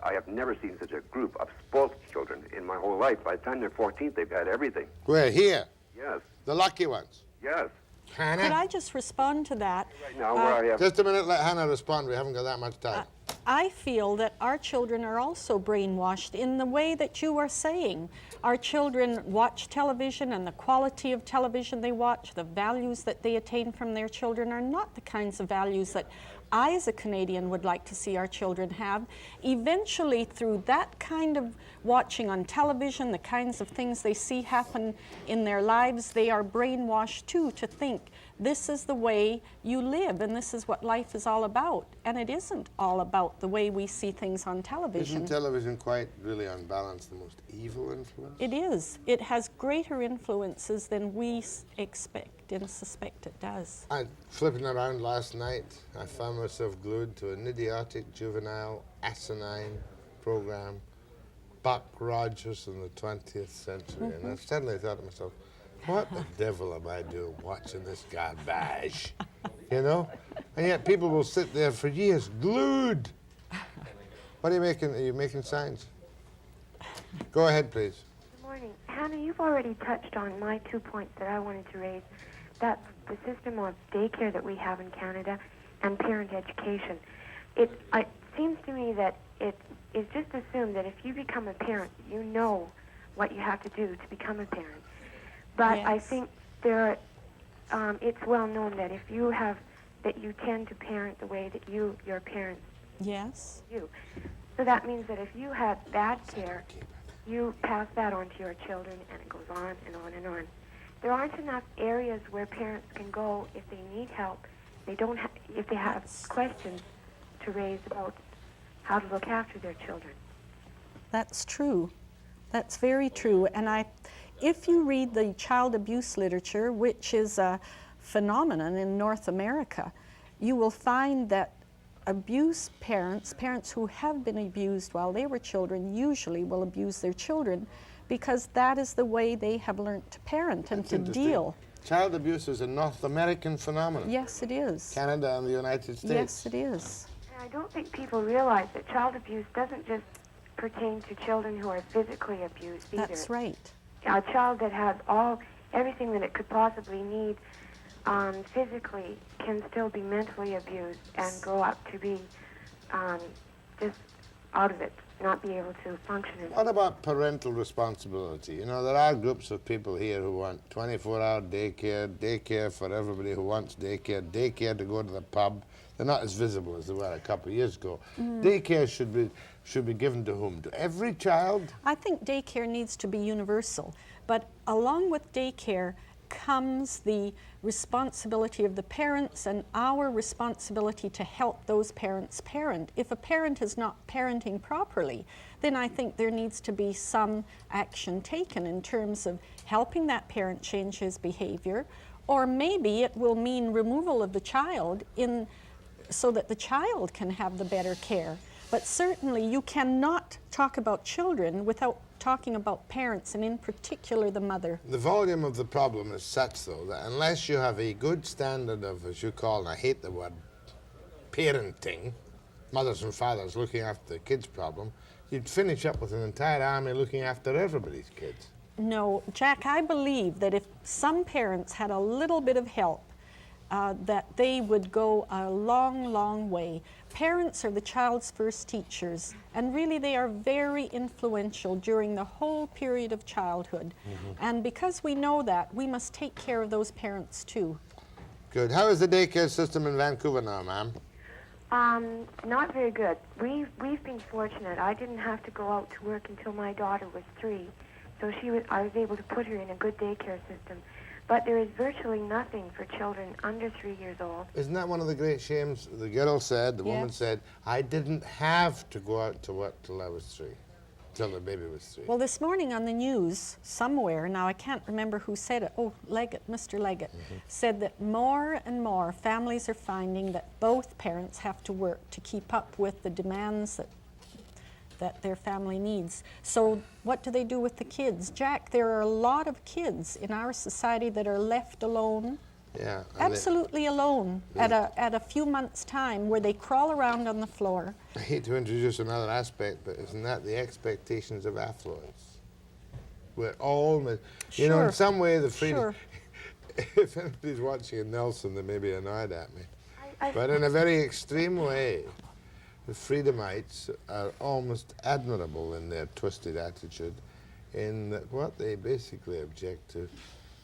I have never seen such a group of spoiled children in my whole life. By the time they're 14, they've had everything. We're here. Yes. The lucky ones. Yes. Hannah? Could I just respond to that? Right now, where I have... Just a minute, let Hannah respond. We haven't got that much time. I feel that our children are also brainwashed in the way that you are saying. Our children watch television, and the quality of television they watch, the values that they attain from their children are not the kinds of values that I, as a Canadian, would like to see our children have. Eventually, through that kind of watching on television, the kinds of things they see happen in their lives, they are brainwashed too to think this is the way you live and this is what life is all about. And it isn't all about the way we see things on television. Isn't television quite really on balance the most evil influence? It is. It has greater influences than we expect and suspect it does. Flipping around last night, I found myself glued to an idiotic, juvenile, asinine program, Buck Rogers in the 20th century. And I suddenly thought to myself, what the devil am I doing watching this garbage? You know? And yet people will sit there for years glued. What are you making? Are you making signs? Go ahead, please. Good morning. Hannah, you've already touched on my 2 points that I wanted to raise. That's the system of daycare that we have in Canada and parent education. It seems to me that it is just assumed that if you become a parent, you know what you have to do to become a parent. But yes. I think it's well known that if you that you tend to parent the way that your parents Yes. do. So that means that if you had bad care, you pass that on to your children, and it goes on and on and on. There aren't enough areas where parents can go if they need help. They don't if they have questions to raise about how to look after their children. That's true. That's very true. And if you read the child abuse literature, which is a phenomenon in North America, you will find that abuse parents who have been abused while they were children, usually will abuse their children because that is the way they have learned to parent and to deal. Child abuse is a North American phenomenon. Yes, it is. Canada and the United States. Yes, it is. And I don't think people realize that child abuse doesn't just pertain to children who are physically abused either. That's right. A child that has everything that it could possibly need physically can still be mentally abused and grow up to be just out of it, not be able to function. What about parental responsibility? You know, there are groups of people here who want 24-hour daycare for everybody who wants daycare to go to the pub. They're not as visible as they were a couple of years ago. Daycare should be given to whom? To every child? I think daycare needs to be universal, but along with daycare comes the responsibility of the parents and our responsibility to help those parents parent. If a parent is not parenting properly, then I think there needs to be some action taken in terms of helping that parent change his behavior, or maybe it will mean removal of the child so that the child can have the better care. But certainly you cannot talk about children without talking about parents, and in particular the mother. The volume of the problem is such, though, that unless you have a good standard of, as you call, and I hate the word, parenting, mothers and fathers looking after the kids' problem, you'd finish up with an entire army looking after everybody's kids. No, Jack, I believe that if some parents had a little bit of help, that they would go a long, long way. Parents are the child's first teachers, and really they are very influential during the whole period of childhood. And because we know that, we must take care of those parents too. Good. How is the daycare system in Vancouver now, ma'am? Not very good. We've been fortunate. I didn't have to go out to work until my daughter was 3, so I was able to put her in a good daycare system. But there is virtually nothing for children under 3 years old. Isn't that one of the great shames? The girl said, the woman said, I didn't have to go out to work till I was 3, till the baby was 3. Well, this morning on the news, somewhere, now I can't remember who said it, Leggett, Mr. Leggett, said that more and more families are finding that both parents have to work to keep up with the demands that their family needs. So what do they do with the kids? Jack, there are a lot of kids in our society that are left alone, absolutely alone, at a few months' time, where they crawl around on the floor. I hate to introduce another aspect, but isn't that the expectations of affluence? We're all, you know, in some way the freedom, if anybody's watching in Nelson, they may be annoyed at me, but in a very extreme way, the Freedomites are almost admirable in their twisted attitude, in that what they basically object to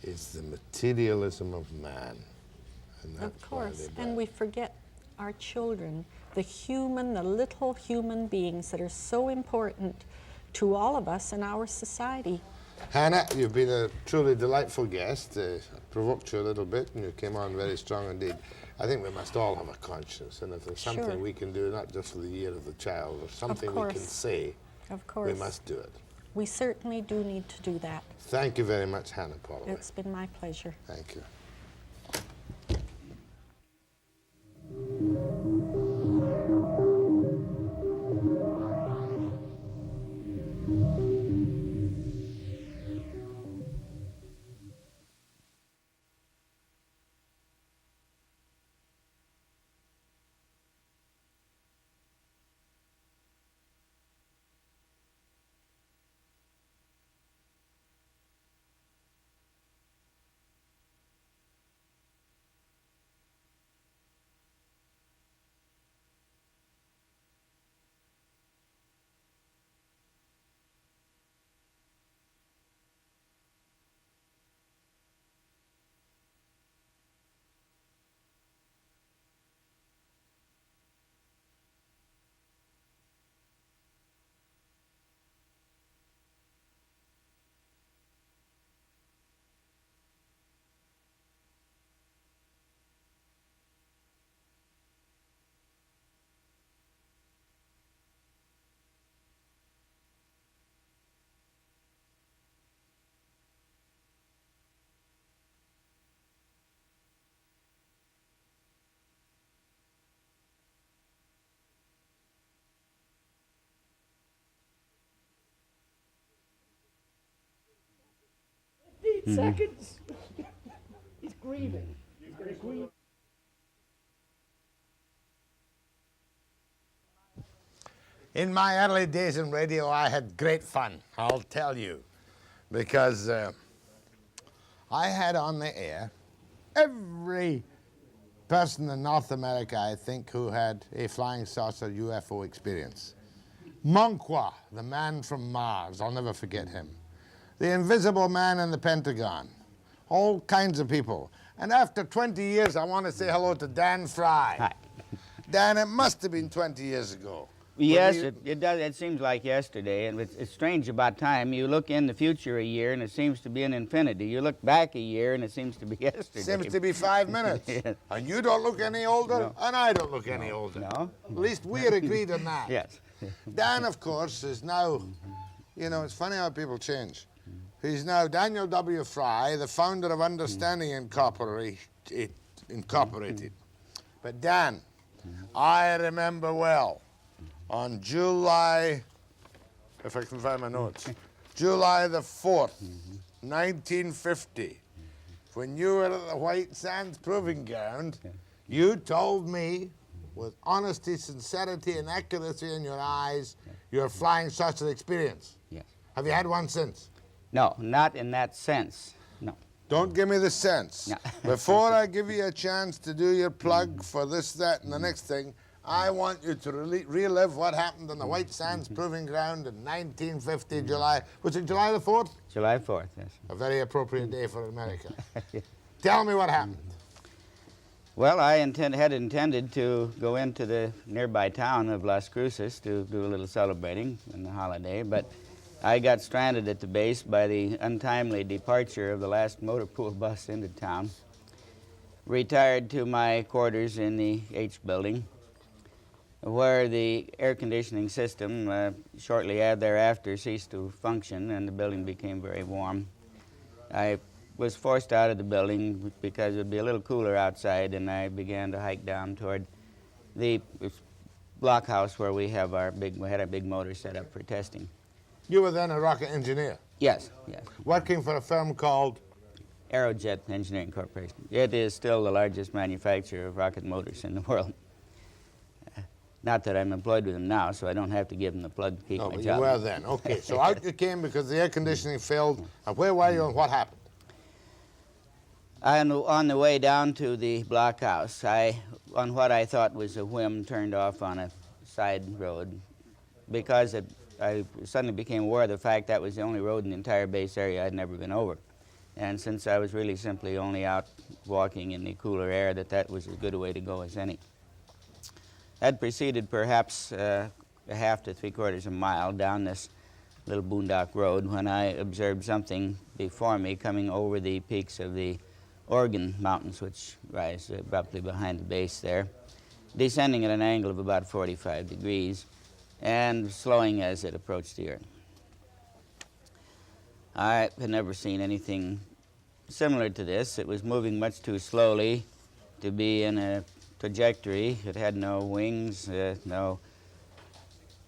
is the materialism of man. And that's of course, and we forget our children, the little human beings that are so important to all of us in our society. Hannah, you've been a truly delightful guest. Provoked you a little bit, and you came on very strong indeed. I think we must all have a conscience, and if there's something we can do, not just for the year of the child, or something we can say, we must do it. We certainly do need to do that. Thank you very much, Hannah Polowy. It's been my pleasure. Thank you. Seconds. He's grieving. He's going to grieve. In my early days in radio, I had great fun, I'll tell you, because I had on the air every person in North America, I think, who had a flying saucer UFO experience. Monqua, the man from Mars, I'll never forget him. The Invisible Man in the Pentagon, all kinds of people. And after 20 years, I want to say hello to Dan Fry. Hi. Dan, it must have been 20 years ago. Yes, it does. It seems like yesterday, and it's strange about time. You look in the future a year, and it seems to be an infinity. You look back a year, and it seems to be yesterday. Seems to be 5 minutes. Yes. And you don't look any older, and I don't look any older. No. At least we're agreed on that. Yes. Dan, of course, is now, you know, it's funny how people change. He's now Daniel W. Fry, the founder of Understanding Incorporated. But Dan, I remember well, on July, if I can find my notes, July the 4th, 1950, when you were at the White Sands Proving Ground, you told me, with honesty, sincerity, and accuracy in your eyes, your flying saucer experience. Yes. Have you had one since? No, not in that sense. No. Don't give me the sense. No. Before I give you a chance to do your plug for this, that, and the next thing, I want you to relive what happened on the White Sands Proving Ground in 1950, July. Was it July the 4th? July 4th, yes. A very appropriate day for America. Tell me what happened. Well, I had intended to go into the nearby town of Las Cruces to do a little celebrating in the holiday, but I got stranded at the base by the untimely departure of the last motor pool bus into town. Retired to my quarters in the H building, where the air conditioning system shortly thereafter ceased to function and the building became very warm. I was forced out of the building because it would be a little cooler outside, and I began to hike down toward the blockhouse where we had our big motor set up for testing. You were then a rocket engineer? Yes, yes. Working for a firm called? Aerojet Engineering Corporation. It is still the largest manufacturer of rocket motors in the world. Not that I'm employed with them now, so I don't have to give them the plug to keep my job. You were then. Okay, so out you came because the air conditioning failed. And where were you and what happened? On the way down to the blockhouse, on what I thought was a whim, turned off on a side road because I suddenly became aware of the fact that was the only road in the entire base area I'd never been over. And since I was really simply only out walking in the cooler air, that was as good a way to go as any. I'd proceeded perhaps a half to 3/4 of a mile down this little boondock road when I observed something before me coming over the peaks of the Oregon Mountains, which rise abruptly behind the base there, descending at an angle of about 45 degrees and slowing as it approached the earth. I had never seen anything similar to this. It was moving much too slowly to be in a trajectory. It had no wings, no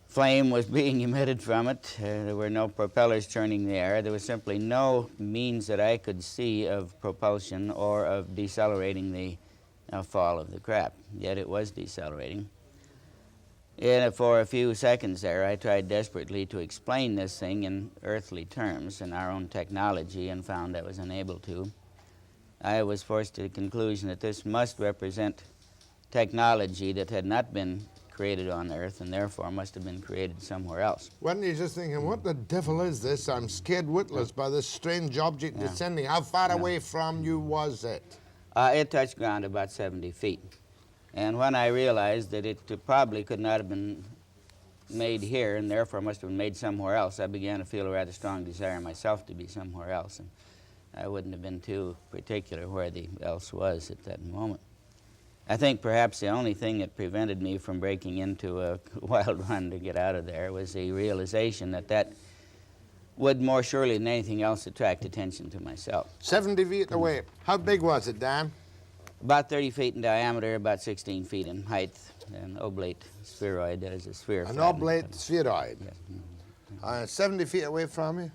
flame was being emitted from it. There were no propellers churning the air. There was simply no means that I could see of propulsion or of decelerating the fall of the craft. Yet it was decelerating. For a few seconds there, I tried desperately to explain this thing in earthly terms, in our own technology, and found I was unable to. I was forced to the conclusion that this must represent technology that had not been created on Earth and therefore must have been created somewhere else. Weren't you just thinking, what the devil is this? I'm scared witless by this strange object descending. How far away from you was it? It touched ground about 70 feet. And when I realized that it probably could not have been made here and therefore must have been made somewhere else, I began to feel a rather strong desire myself to be somewhere else. And I wouldn't have been too particular where the else was at that moment. I think perhaps the only thing that prevented me from breaking into a wild run to get out of there was the realization that would more surely than anything else attract attention to myself. 70 feet away. How big was it, Dan? About 30 feet in diameter, about 16 feet in height, an oblate spheroid that is a sphere. An oblate spheroid. Yes. 70 feet away from you,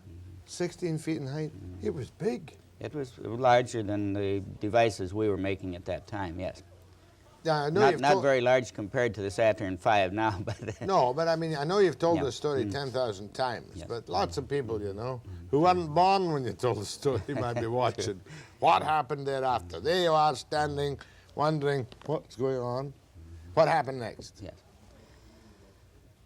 16 feet in height. It was big. It was larger than the devices we were making at that time, yes. I know not very large compared to the Saturn V now, but... No, but I mean, I know you've told the story 10,000 times, but lots of people, you know, who weren't born when you told the story might be watching. What happened thereafter? There you are standing, wondering what's going on. What happened next? Yes.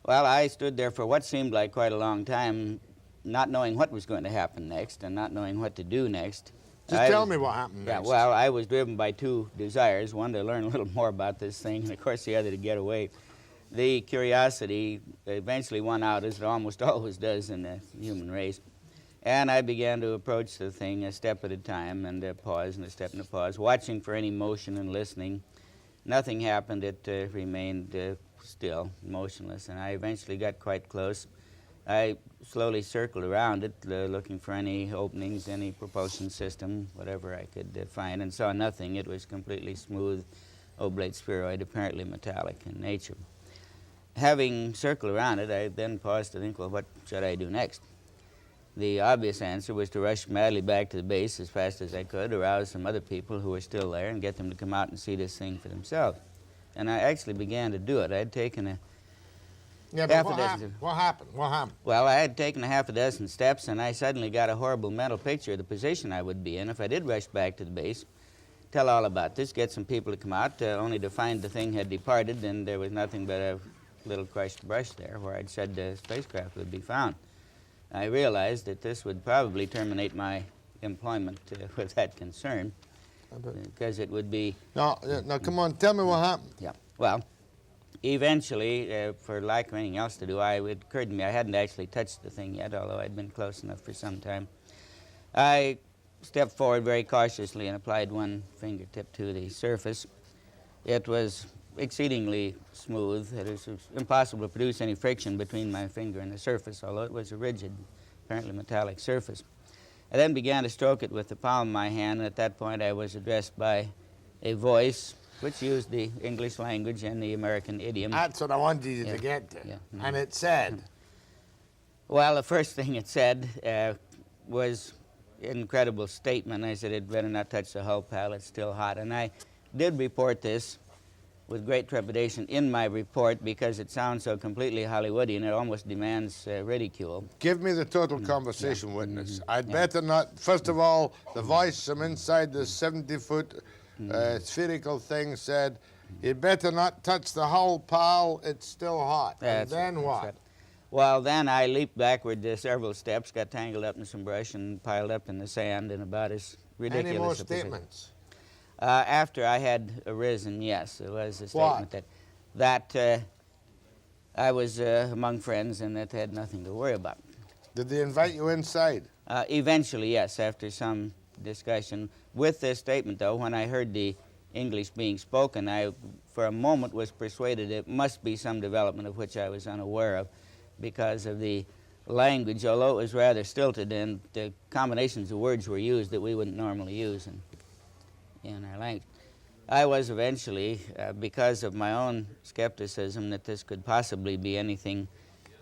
Well, I stood there for what seemed like quite a long time, not knowing what was going to happen next and not knowing what to do next. Just tell me what happened next. Yeah, well, I was driven by two desires, one to learn a little more about this thing, and of course the other to get away. The curiosity eventually won out, as it almost always does in the human race. And I began to approach the thing a step at a time, and a pause and a step and a pause, watching for any motion and listening. Nothing happened. It remained still, motionless, and I eventually got quite close. I slowly circled around it, looking for any openings, any propulsion system, whatever I could find, and saw nothing. It was completely smooth, oblate spheroid, apparently metallic in nature. Having circled around it, I then paused to think, well, what should I do next? The obvious answer was to rush madly back to the base as fast as I could, arouse some other people who were still there, and get them to come out and see this thing for themselves. And I actually began to do it. I had taken a Yeah, half but a dozen. what happened? What happened? Well, I had taken a half a dozen steps, and I suddenly got a horrible mental picture of the position I would be in if I did rush back to the base, tell all about this, get some people to come out, only to find the thing had departed, and there was nothing but a little crushed brush there where I'd said the spacecraft would be found. I realized that this would probably terminate my employment with that concern, because it would be... No, come on, tell me what happened. Yeah, well, eventually, for lack of anything else to do, it occurred to me I hadn't actually touched the thing yet, although I'd been close enough for some time. I stepped forward very cautiously and applied one fingertip to the surface. It was exceedingly smooth. It was impossible to produce any friction between my finger and the surface, although it was a rigid, apparently metallic surface. I then began to stroke it with the palm of my hand, and at that point I was addressed by a voice which used the English language and the American idiom. That's what I wanted you to get to. Yeah. And it said? Well, the first thing it said was an incredible statement. I said, "It better not touch the hull, pal, it's still hot." And I did report this with great trepidation in my report because it sounds so completely Hollywoodian, it almost demands ridicule. Give me the total conversation witness. I'd better not, first of all, the voice from inside the 70-foot spherical thing said, "You'd better not touch the hull, pal, it's still hot." And then what? Right. Well, then I leaped backward several steps, got tangled up in some brush and piled up in the sand in about as ridiculous Any more a position. statements? After I had arisen, yes, there was a statement that I was among friends and that I had nothing to worry about. Did they invite you inside? Eventually, yes, after some discussion. With this statement, though, when I heard the English being spoken, I, for a moment, was persuaded it must be some development of which I was unaware of because of the language, although it was rather stilted, and the combinations of words were used that we wouldn't normally use in our language. I was eventually, because of my own skepticism that this could possibly be anything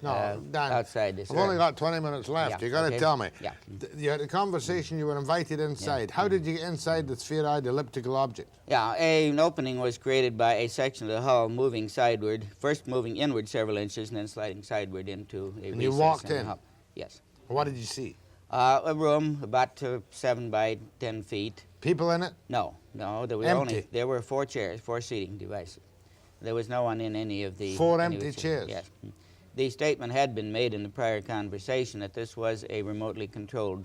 outside this I've only got 20 minutes left. Yeah, You've got to tell me. Yeah. You had a conversation, you were invited inside. How did you get inside the sphere-eyed elliptical object? Yeah, an opening was created by a section of the hull moving sideward, first moving inward several inches and then sliding sideward into a recess. And you walked in in? the hull. Yes. What did you see? A room about 7 by 10 feet. People in it? No, there were Empty? there were 4 chairs, 4 seating devices. There was no one in any of the... 4 any of empty the chairs? Yes. The statement had been made in the prior conversation that this was a remotely controlled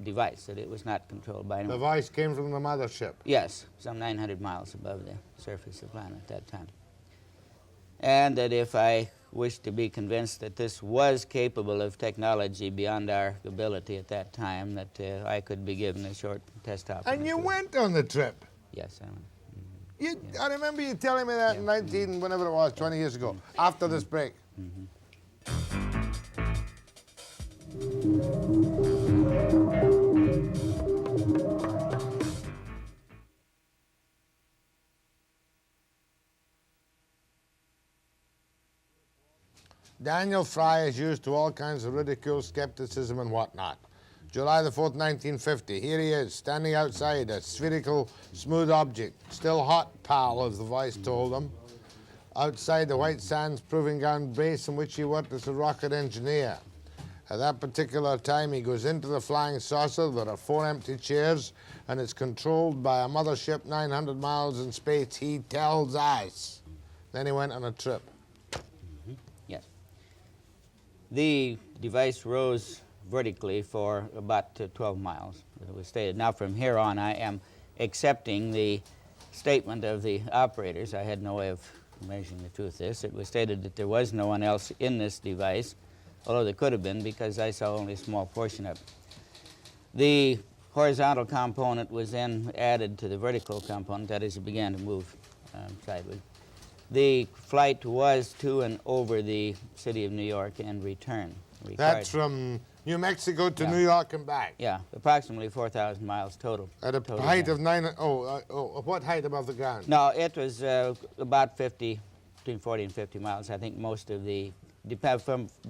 device, that it was not controlled by anyone. The voice came from the mothership? Yes, some 900 miles above the surface of the planet at that time. And that if I wished to be convinced that this was capable of technology beyond our ability at that time, that I could be given a short test opportunity. And you went on the trip? Yes, I went. I remember you telling me that in whenever it was, 20 years ago, after this break. Daniel Fry is used to all kinds of ridicule, skepticism, and whatnot. July the 4th, 1950. Here he is, standing outside a spherical, smooth object. Still hot, pal, as the voice told him. Outside the White Sands Proving Ground base in which he worked as a rocket engineer. At that particular time, he goes into the flying saucer. There are 4 empty chairs, and it's controlled by a mothership 900 miles in space, he tells us. Then he went on a trip. Yes. The device rose vertically for about 12 miles, it was stated. Now, from here on, I am accepting the statement of the operators. I had no way of measuring the truth of this. It was stated that there was no one else in this device, although there could have been because I saw only a small portion of it. The horizontal component was then added to the vertical component, that is, it began to move sideways. The flight was to and over the city of New York and return. That's from New Mexico to New York and back? Yeah, approximately 4,000 miles total. At a height of what height above the ground? No, it was about 50, between 40 and 50 miles. I think most of the,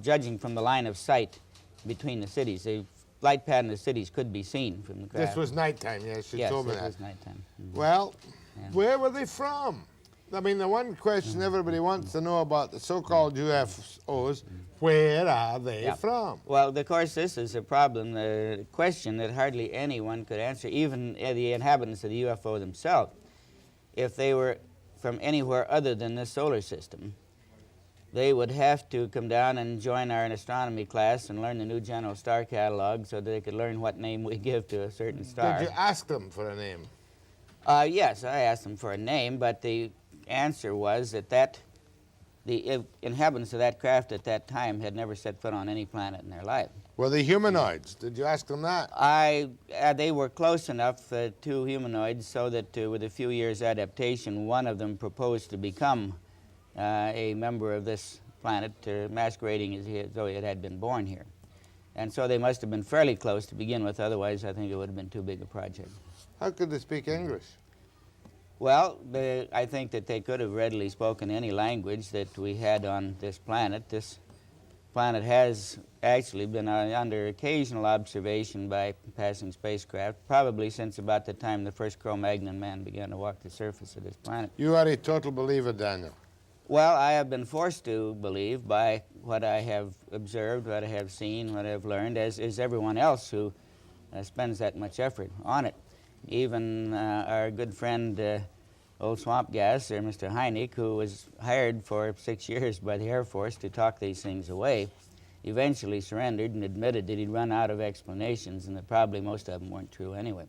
judging from the line of sight between the cities, the light pattern of cities could be seen from the craft. This was nighttime, yes, she yes, told me it that. was nighttime. Mhm. Well, Yeah. where were they from? I mean, the one question everybody wants to know about the so-called UFOs, where are they Yeah. from? Well, of course, this is a problem, a question that hardly anyone could answer, even the inhabitants of the UFO themselves. If they were from anywhere other than this solar system, they would have to come down and join our astronomy class and learn the new general star catalog so that they could learn what name we give to a certain star. Did you ask them for a name? Yes, I asked them for a name, but the answer was that the inhabitants of that craft at that time had never set foot on any planet in their life. Were they humanoids? Did you ask them that? They were close enough to humanoids so that with a few years' adaptation, one of them proposed to become a member of this planet, masquerading as though it had been born here. And so they must have been fairly close to begin with, otherwise I think it would have been too big a project. How could they speak English? Well, I think that they could have readily spoken any language that we had on this planet. This planet has actually been under occasional observation by passing spacecraft, probably since about the time the first Cro-Magnon man began to walk the surface of this planet. You are a total believer, Daniel. Well, I have been forced to believe by what I have observed, what I have seen, what I have learned, as is everyone else who spends that much effort on it. Even our good friend, old swamp gas, or Mr. Heineck, who was hired for 6 years by the Air Force to talk these things away, eventually surrendered and admitted that he'd run out of explanations and that probably most of them weren't true anyway.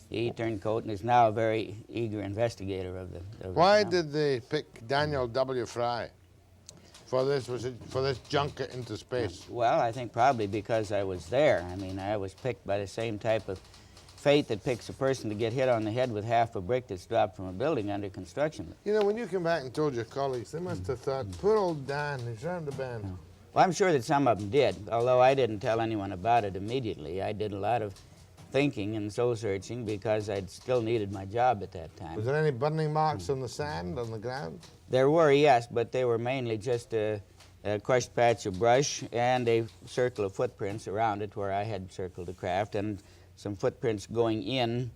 He turned coat and is now a very eager investigator of the. Why did they pick Daniel W. Fry for this? Was it for this junket into space? Well, I think probably because I was there. I mean, I was picked by the same type of fate that picks a person to get hit on the head with half a brick that's dropped from a building under construction. You know, when you came back and told your colleagues, they must have thought, poor old Dan, he's round the bend. Well, I'm sure that some of them did, although I didn't tell anyone about it immediately. I did a lot of thinking and soul-searching because I'd still needed my job at that time. Was there any burning marks on the sand, on the ground? There were, yes, but they were mainly just a crushed patch of brush and a circle of footprints around it where I had circled the craft, and some footprints going in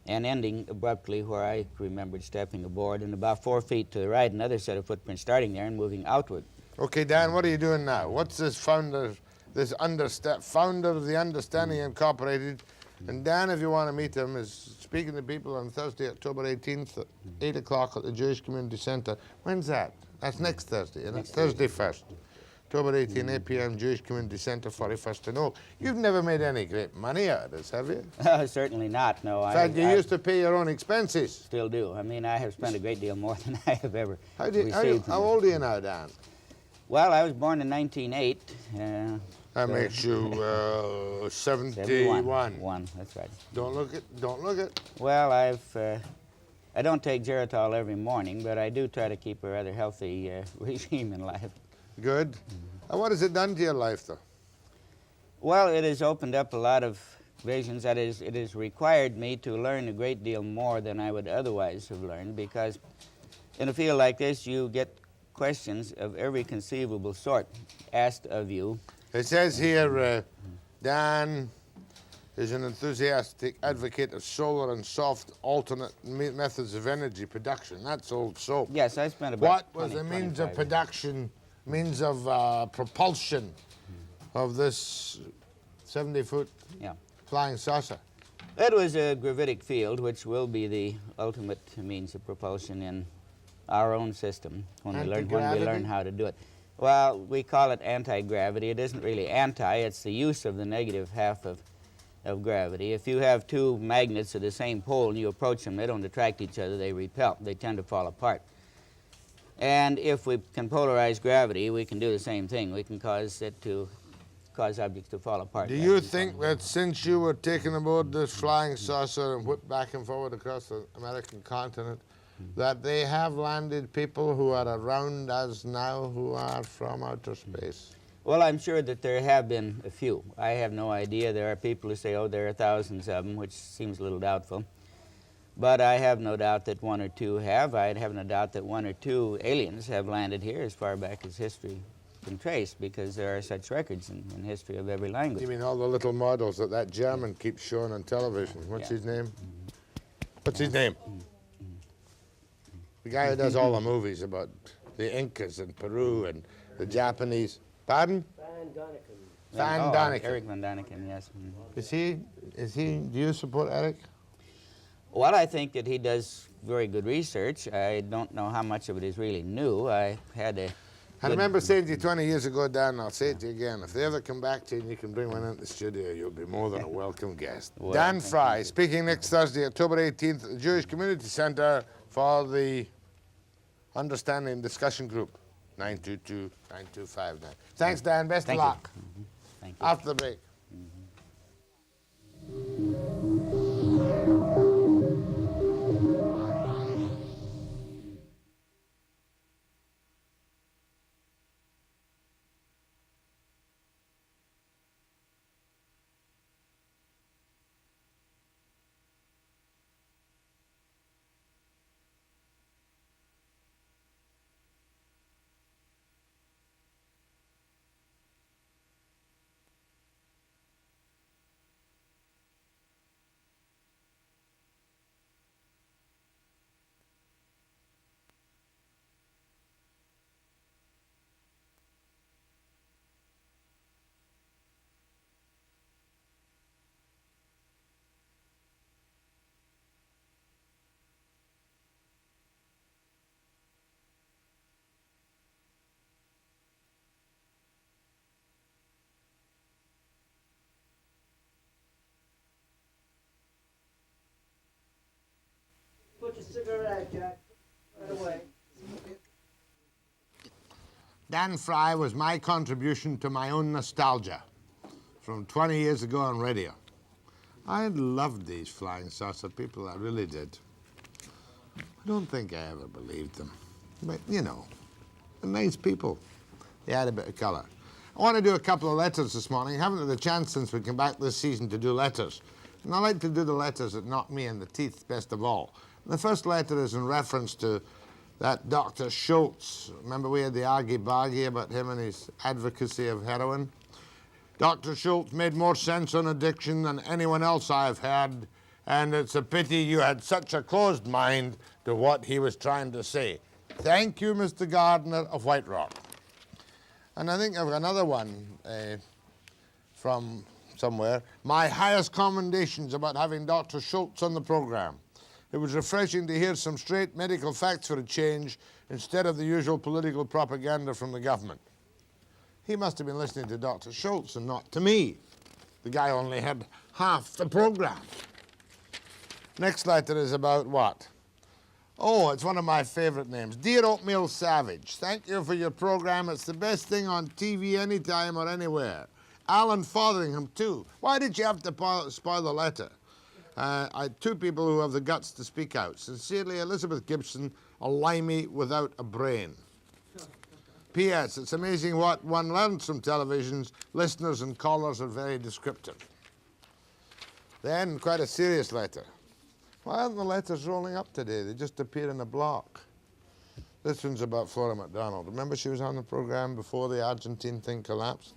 and ending abruptly where I remembered stepping aboard, and about 4 feet to the right, another set of footprints starting there and moving outward. Okay, Dan, what are you doing now? What's this founder of the Understanding Incorporated? And Dan, if you want to meet him, is speaking to people on Thursday, October 18th at 8 o'clock at the Jewish Community Center. When's that? That's next Thursday, isn't it? Thursday 1st. October 18, 8 p.m., Jewish Community Center, 41st and Oak. You've never made any great money out of this, have you? Certainly not, no. In fact, you used to pay your own expenses. Still do. I mean, I have spent a great deal more than I have ever received. How old are you now, Dan? Well, I was born in 1908. That makes you 71. One, that's right. Don't look it. Well, I don't take Geritol every morning, but I do try to keep a rather healthy regime in life. Good. And what has it done to your life, though? Well, it has opened up a lot of visions. That is, it has required me to learn a great deal more than I would otherwise have learned, because in a field like this, you get questions of every conceivable sort asked of you. It says here, Dan is an enthusiastic advocate of solar and soft alternate methods of energy production. That's old soap. Yes, I spent about What was the means of production, means of propulsion of this 70-foot flying saucer? It was a gravitic field, which will be the ultimate means of propulsion in our own system when we learn how to do it. Well, we call it anti-gravity. It isn't really anti, it's the use of the negative half of gravity. If you have two magnets of the same pole and you approach them, they don't attract each other, they repel. They tend to fall apart. And if we can polarize gravity, we can do the same thing. We can cause objects to fall apart. Do you think that since you were taken aboard this flying saucer and whipped back and forward across the American continent, that they have landed people who are around us now who are from outer space? Well, I'm sure that there have been a few. I have no idea. There are people who say, oh, there are thousands of them, which seems a little doubtful. But I have no doubt that one or two have. I have no doubt that one or two aliens have landed here as far back as history can trace because there are such records in history of every language. You mean all the little models that German keeps showing on television? What's his name? What's his name? The guy who does all the movies about the Incas in Peru and the Japanese. Pardon? Van Daniken. Eric Van Daniken, yes. Is he, do you support Eric? Well, I think that he does very good research. I don't know how much of it is really new. I had a... I remember saying to you 20 years ago, Dan, I'll say it to you again, if they ever come back to you and you can bring one into the studio, you'll be more than a welcome guest. Well, Dan Fry, speaking next Thursday, October 18th, at the Jewish Community Centre for the Understanding Discussion Group, 922-9259. Thanks, Dan. Best of luck. Thank you. After the break. Put your cigarette out, Jack. Right away. Dan Fry was my contribution to my own nostalgia from 20 years ago on radio. I loved these flying saucer people, I really did. I don't think I ever believed them. But, you know, they're nice people. They had a bit of colour. I want to do a couple of letters this morning. I haven't had the chance since we came back this season to do letters. And I like to do the letters that knock me in the teeth best of all. The first letter is in reference to that Dr. Schultz. Remember we had the argy-bargy about him and his advocacy of heroin? Dr. Schultz made more sense on addiction than anyone else I've heard, and it's a pity you had such a closed mind to what he was trying to say. Thank you, Mr. Gardner of White Rock. And I think I've got another one from somewhere. My highest commendations about having Dr. Schultz on the program. It was refreshing to hear some straight medical facts for a change instead of the usual political propaganda from the government. He must have been listening to Dr. Schultz and not to me. The guy only had half the program. Next letter is about what? Oh, it's one of my favorite names. Dear Oatmeal Savage, thank you for your program. It's the best thing on TV anytime or anywhere. Alan Fotheringham, too. Why did you have to spoil the letter? I had two people who have the guts to speak out. Sincerely, Elizabeth Gibson, a limey without a brain. P.S. It's amazing what one learns from televisions. Listeners and callers are very descriptive. Then, quite a serious letter. Why aren't the letters rolling up today? They just appear in a block. This one's about Flora MacDonald. Remember she was on the program before the Argentine thing collapsed?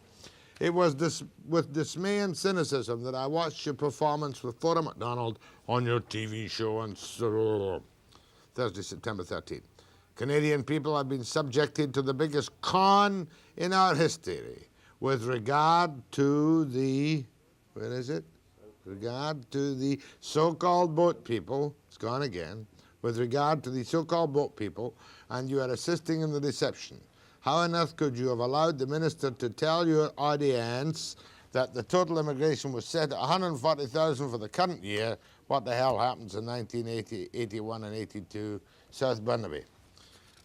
It was with dismay and cynicism that I watched your performance with Flora MacDonald on your TV show on Thursday, September 13th. Canadian people have been subjected to the biggest con in our history with regard to the, where is it? Regard to the so-called boat people, it's gone again, with regard to the so-called boat people, and you are assisting in the deception. How on earth could you have allowed the minister to tell your audience that the total immigration was set at 140,000 for the current year? What the hell happens in 1980, 81 and 82, South Burnaby?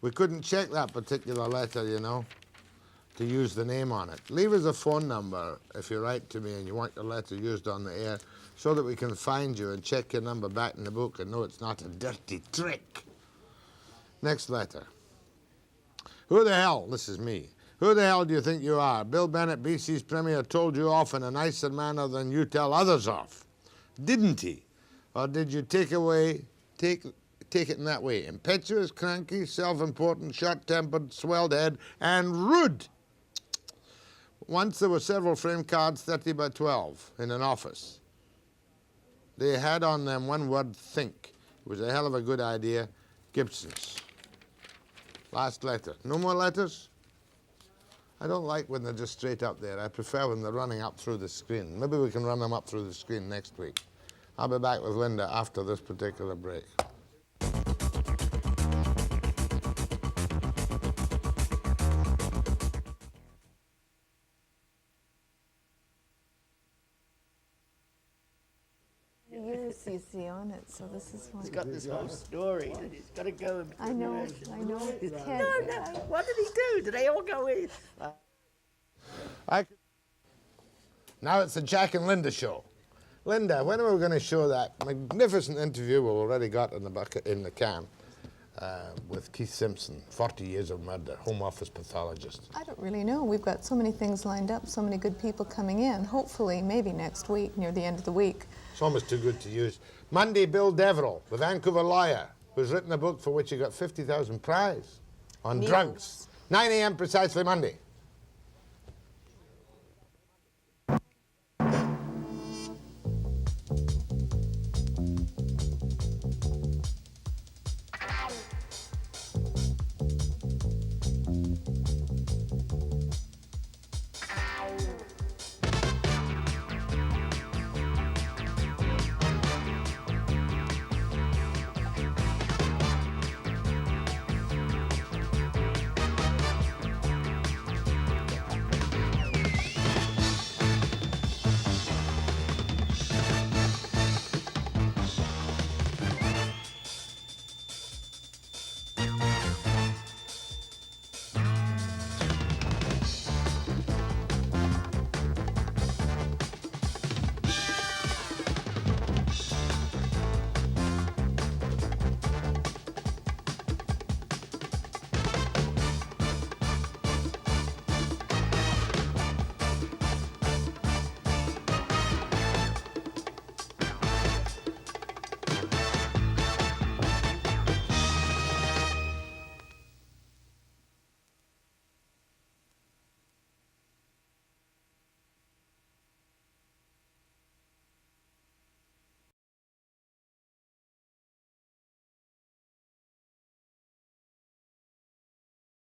We couldn't check that particular letter, you know, to use the name on it. Leave us a phone number if you write to me and you want your letter used on the air so that we can find you and check your number back in the book and know it's not a dirty trick. Next letter. Who the hell, this is me, who the hell do you think you are? Bill Bennett, BC's Premier, told you off in a nicer manner than you tell others off. Didn't he? Or did you take it in that way? Impetuous, cranky, self-important, short-tempered, swelled head, and rude. Once there were several frame cards, 30 by 12, in an office. They had on them one word, think. It was a hell of a good idea. Gibson's. Last letter. No more letters? I don't like when they're just straight up there. I prefer when they're running up through the screen. Maybe we can run them up through the screen next week. I'll be back with Linda after this particular break. Years you see on it, so this is one. He's got this whole story, and he's got to go in. I know. His head. No. What did he do? Did they all go in? Now it's the Jack and Linda show. Linda, when are we going to show that magnificent interview we've already got in the bucket, in the can, with Keith Simpson, 40 years of murder, Home Office pathologist? I don't really know. We've got so many things lined up, so many good people coming in. Hopefully, maybe next week, near the end of the week. It's almost too good to use. Monday, Bill Deverell, the Vancouver lawyer, who's written a book for which he got 50,000 prize on drugs. 9 a.m. precisely Monday.